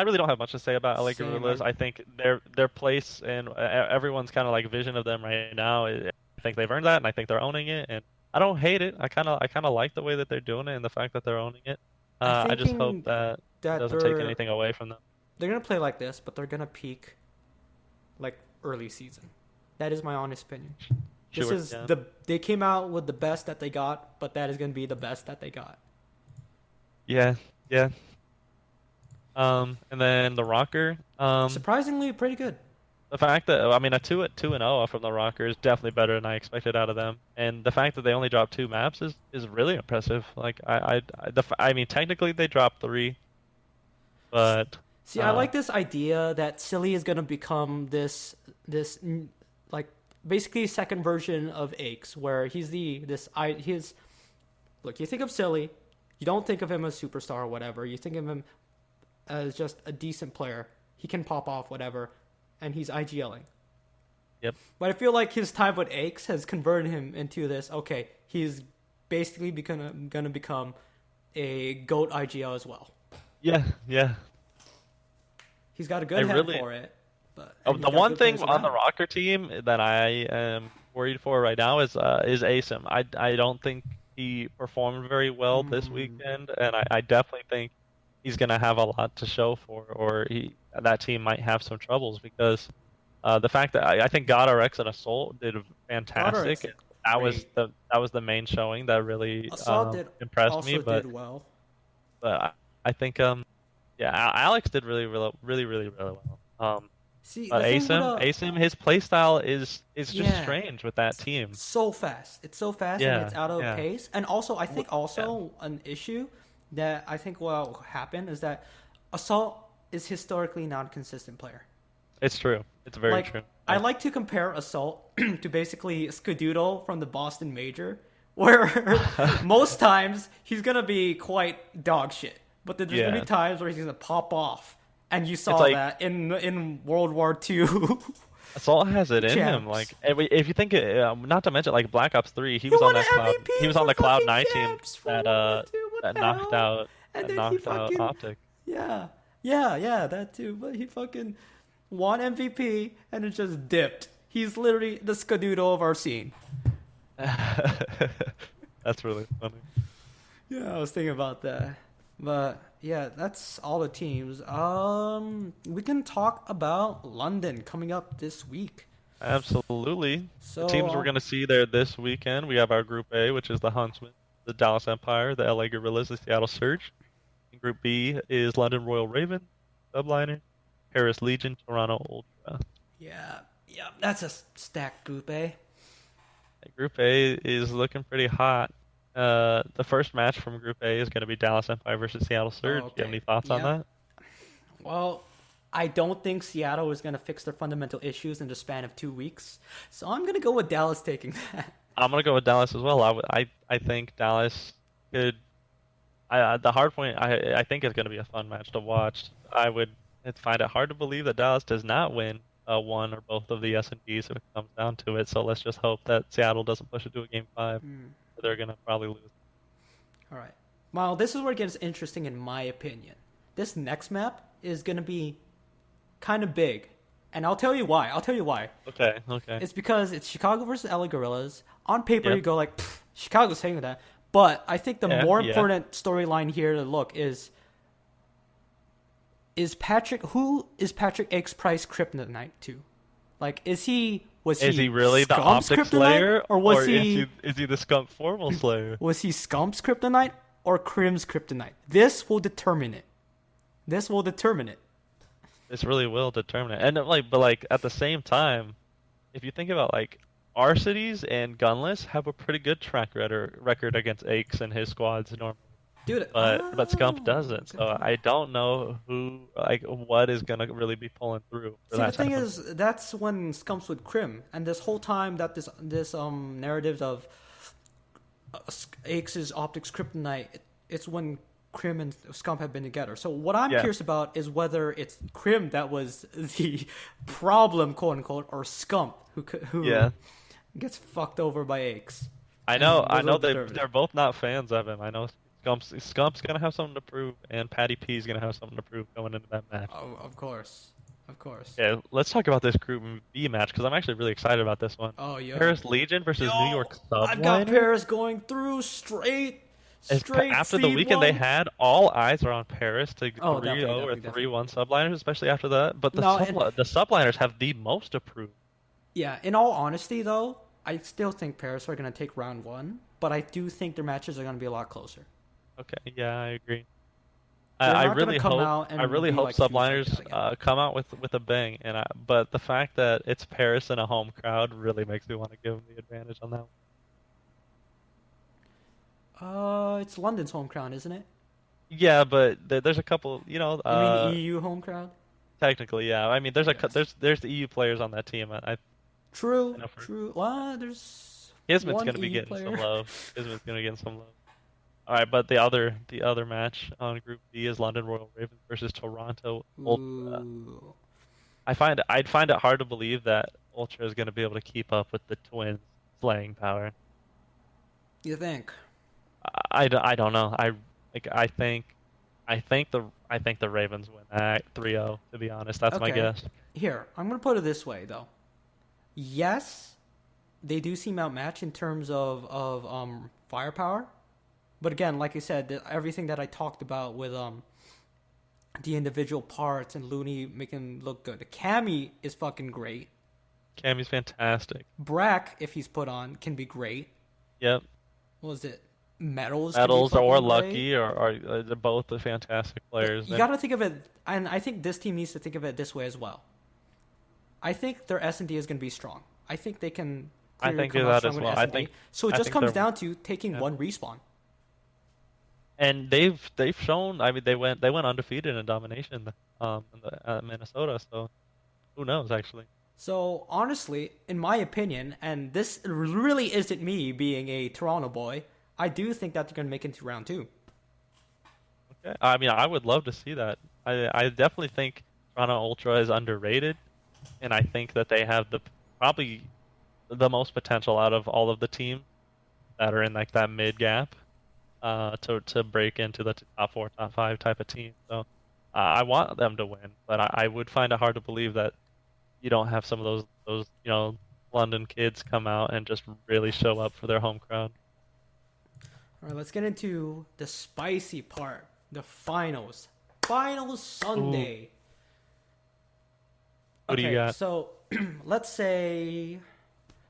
really don't have much to say about LA Gorillas. I think their place and everyone's kind of like vision of them right now. I think they've earned that, and I think they're owning it. And I don't hate it. I kind of like the way that they're doing it and the fact that they're owning it. I just hope that doesn't take anything away from them. They're gonna play like this, but they're gonna peak like early season. That is my honest opinion. They came out with the best that they got, but that is gonna be the best that they got. Yeah. And then the Rocker. Surprisingly, pretty good. The fact that a 2-0 from the Rocker is definitely better than I expected out of them, and the fact that they only dropped 2 maps is really impressive. Like I mean, technically they dropped 3, but I like this idea that Silly is gonna become this like basically second version of Aches, where look, you think of Silly, you don't think of him as superstar or whatever. You think of him as just a decent player. He can pop off whatever. And he's IGLing. Yep. But I feel like his time with Aches has converted him into this. Okay, he's basically gonna become a GOAT IGL as well. Yeah. He's got a good head for it. But the one thing on the Rocker team that I am worried for right now is Asim. I don't think he performed very well this weekend, and I definitely think he's gonna have a lot to show for, or that team might have some troubles because the fact that I think GodRx and Assault did fantastic. That was the main showing that really impressed me. But I think Alex did really well. Asim, his playstyle is just strange with that team. It's so fast and it's out of pace. And also, I think an issue that I think will happen is that Assault is historically not a consistent player. It's true. It's very true. I like to compare Assault to basically Skadoodle from the Boston Major, where most times he's gonna be quite dog shit, but then there's gonna be times where he's gonna pop off, and you saw that in World War II. Assault has it in him. Like if you think, not to mention like Black Ops 3, he was on that cloud. He was on the Cloud9 team that knocked out Optic. Yeah, that too. But he fucking won MVP and it just dipped. He's literally the Skadoodle of our scene. That's really funny. Yeah, I was thinking about that. But yeah, that's all the teams. We can talk about London coming up this week. Absolutely. So, the teams we're going to see there this weekend, we have our Group A, which is the Huntsmen, the Dallas Empire, the LA Guerrillas, the Seattle Surge. And Group B is London Royal Raven, Subliner, Paris Legion, Toronto Ultra. Yeah, that's a stacked Group A. Group A is looking pretty hot. The first match from Group A is going to be Dallas Empire versus Seattle Surge. Do you have any thoughts on that? Well, I don't think Seattle is going to fix their fundamental issues in the span of 2 weeks. So I'm going to go with Dallas taking that. I'm going to go with Dallas as well. I think Dallas could... the hard point, I think it's going to be a fun match to watch. I would find it hard to believe that Dallas does not win one or both of the S&Ds if it comes down to it. So let's just hope that Seattle doesn't push it to a Game 5. They're going to probably lose. All right. Well, this is where it gets interesting in my opinion. This next map is going to be kind of big. And I'll tell you why. Okay. It's because it's Chicago versus LA Guerrillas. On paper, you go like, Chicago's taking that. But I think the more important storyline here to look is Patrick X Price Kryptonite to? Like, is he really the Optic Slayer, or was he is he the Scump Formal Slayer? Was he Scump's Kryptonite or Crim's Kryptonite? This will determine it. This really will determine it. And but at the same time, if you think about Arcities and Gunless have a pretty good track record against Aches and his squads normally. Dude, but Scump doesn't, so I don't know what is gonna really be pulling through. The thing is, that's when Scump's with Crim, and this whole time that this narrative of Aches' Optics Kryptonite, it's when Crim and Scump have been together. So what I'm curious about is whether it's Crim that was the problem, quote unquote, or Scump who gets fucked over by Aches. I know they're both not fans of him. I know. Scump's gonna have something to prove, and Patty P's gonna have something to prove going into that match. Oh, of course. Yeah, let's talk about this Group B match because I'm actually really excited about this one. Oh yeah. Paris Legion versus New York Subliner. I've got Paris going through straight. After the weekend they had, all eyes are on Paris to 3-0 or 3-1 Subliners, especially after that. But the Subliners have the most to prove. Yeah, in all honesty, though, I still think Paris are gonna take round 1, but I do think their matches are gonna be a lot closer. Okay, yeah, I agree. I really hope Subliners come out with a bang, but the fact that it's Paris in a home crowd really makes me want to give them the advantage on that one. It's London's home crowd, isn't it? Yeah, but there's a couple, you mean EU home crowd? Technically, yeah. I mean, there's the EU players on that team. True. Well, there's Kismet's gonna be getting some love. All right, but the other match on Group B is London Royal Ravens versus Toronto Ultra. I'd find it hard to believe that Ultra is going to be able to keep up with the Twins' slaying power. You think? I don't know. I think the Ravens win that 3-0. To be honest, that's my guess. Here, I'm going to put it this way though. Yes, they do seem outmatched in terms of firepower. But again, like I said, everything that I talked about with the individual parts and Looney making look good. Cammy is fucking great. Cammy's fantastic. Brack, if he's put on, can be great. Yep. What was it? Metals or Lucky or they're both the fantastic players. You got to think of it, and I think this team needs to think of it this way as well. I think their S&D is going to be strong. I think they can. I think that as well. So it just comes down to taking one respawn. And they've shown. I mean, they went undefeated in domination in Minnesota. So who knows? Actually. So honestly, in my opinion, and this really isn't me being a Toronto boy, I do think that they're going to make it to round two. Okay. I mean, I would love to see that. I definitely think Toronto Ultra is underrated, and I think that they have probably the most potential out of all of the teams that are in like that mid gap, to break into the top four, top five type of team. So I want them to win, but I would find it hard to believe that you don't have some of those London kids come out and just really show up for their home crowd. All right, let's get into the spicy part, the finals. Finals Sunday. Ooh. What do you got? So let's say,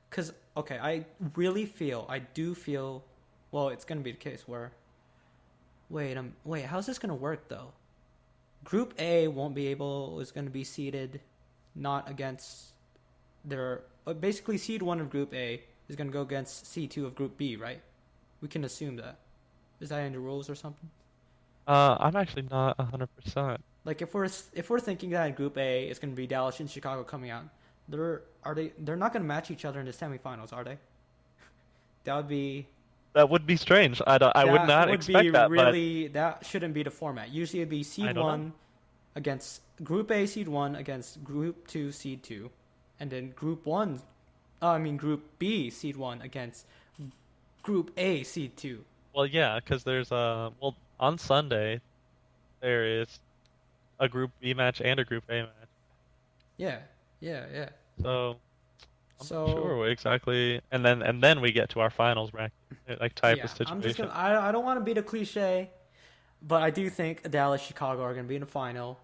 because I do feel, well, it's gonna be the case where, wait, how's this gonna work though? Group A is gonna be seeded, not against basically seed 1 of Group A is gonna go against C2 of Group B, right? We can assume that. Is that in the rules or something? I'm actually not 100%. Like if we're thinking that in Group A it's going to be Dallas and Chicago coming out, they're not going to match each other in the semifinals, are they? That would be strange. I would not expect that. Really, but that shouldn't be the format. Usually it'd be seed 1 against Group A seed 1 against Group 2 seed 2, and then Group B seed 1 against Group A seed 2. Well, yeah, because there's on Sunday there is a Group B match and a Group A match. Yeah. So I'm not sure exactly, and then we get to our finals bracket, like type of situation. I don't want to be the cliche, but I do think Dallas, Chicago are going to be in the final.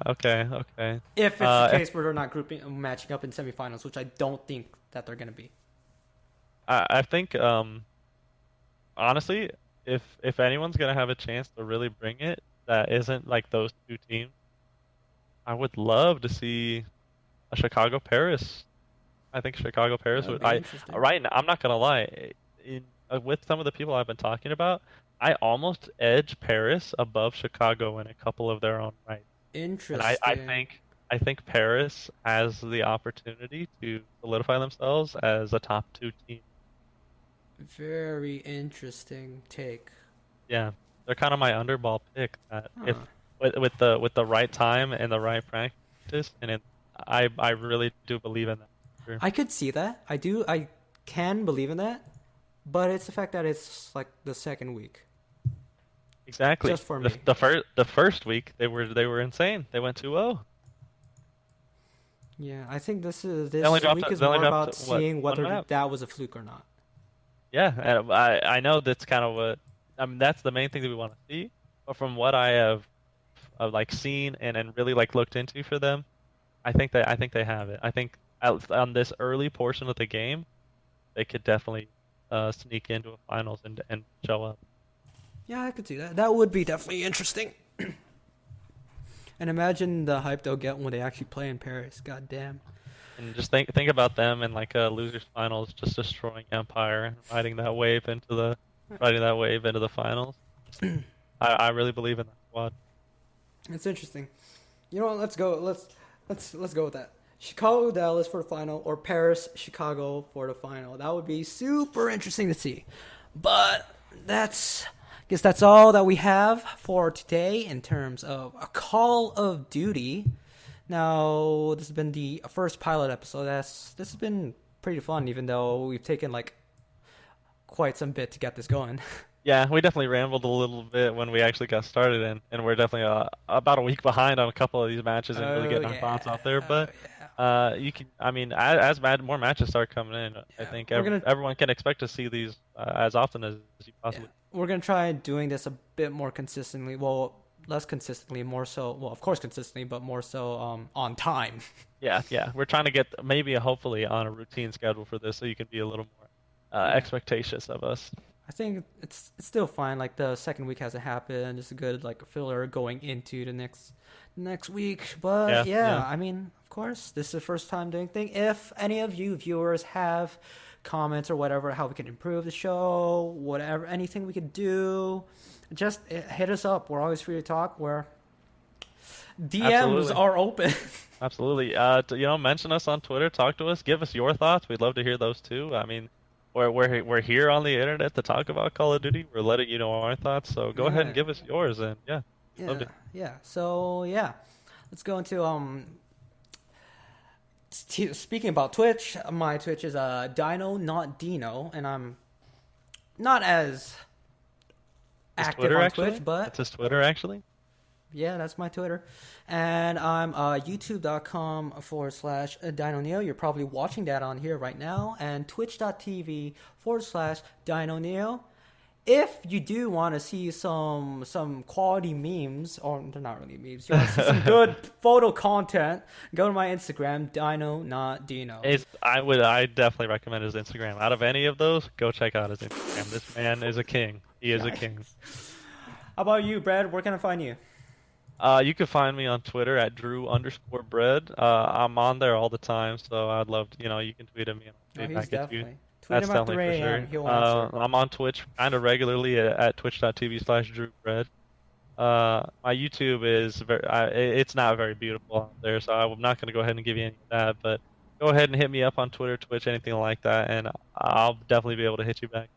Okay. If it's the case where they're not matching up in semifinals, which I don't think that they're going to be. I think honestly, if anyone's gonna have a chance to really bring it, that isn't like those two teams, I would love to see a Chicago Paris. I think Chicago Paris would. Right now, I'm not gonna lie. With some of the people I've been talking about, I almost edge Paris above Chicago in a couple of their own right. Interesting. And I think Paris has the opportunity to solidify themselves as a top 2 team. Very interesting take. Yeah, they're kind of my underball pick. If with the right time and the right practice, I really do believe in that. Sure. I could see that. I can believe in that, but it's the fact that it's like the second week. Exactly. Just for me. The first week they were insane. They went 2-0. Yeah, I think this week is more about seeing whether that was a fluke or not. Yeah, and I know that's kind of what that's the main thing that we want to see. But from what I have like seen and really like looked into for them, I think they have it. I think on this early portion of the game, they could definitely sneak into a finals and show up. Yeah, I could see that. That would be definitely interesting. And imagine the hype they'll get when they actually play in Paris. God damn. And just think about them in like a losers finals, just destroying Empire and riding that wave into the finals. I really believe in that squad. It's interesting. You know what? Let's go. Let's go with that. Chicago Dallas for the final, or Paris Chicago for the final. That would be super interesting to see. But I guess that's all that we have for today in terms of a Call of Duty. Now, this has been the first pilot episode. This has been pretty fun, even though we've taken like quite some bit to get this going. Yeah, we definitely rambled a little bit when we actually got started, and we're definitely about a week behind on a couple of these matches and really getting our thoughts out there. But as more matches start coming in, I think everyone can expect to see these as often as you possibly. Yeah. We're gonna try doing this a bit more consistently. Well, less consistently, more so. Well, of course, consistently, but more so on time. Yeah. We're trying to get hopefully on a routine schedule for this, so you can be a little more expectations of us. I think it's still fine. Like the second week hasn't happened. It's a good like filler going into the next week. But yeah, I mean, of course, this is the first time doing thing. If any of you viewers have comments or whatever, how we can improve the show, whatever, anything we could do, just hit us up. We're always free to talk. DMs are open. Absolutely. Mention us on Twitter, talk to us, give us your thoughts. We'd love to hear those too. I mean, we're here on the internet to talk about Call of Duty. We're letting you know our thoughts, so go ahead and Yeah, give us yours, and yeah, love yeah, to. yeah. So yeah, let's go into speaking about Twitch. My Twitch is Dino, not Dino, and I'm not as His active Twitter on actually? Twitch, but That's his Twitter actually? yeah, that's my Twitter. And I'm youtube.com/Dino Neo. You're probably watching that on here right now. And twitch.tv/Dino Neo. If you do want to see some quality memes, or they're not really memes, you want to see some good photo content, go to my Instagram, Dino, not Dino. I definitely recommend his Instagram. Out of any of those, go check out his Instagram. This man is a king. He is a king. How about you, Brad? Where can I find you? You can find me on Twitter at Drew_bread. I'm on there all the time, so I'd love to, you can tweet at me and I'll Oh, tweet he's back at you. definitely. Tweet That's him at definitely 3 for a.m. sure. He'll answer. I'm on Twitch kind of regularly at twitch.tv/DrewBread. My YouTube is it's not very beautiful out there, so I'm not going to go ahead and give you any of that, but go ahead and hit me up on Twitter, Twitch, anything like that, and I'll definitely be able to hit you back.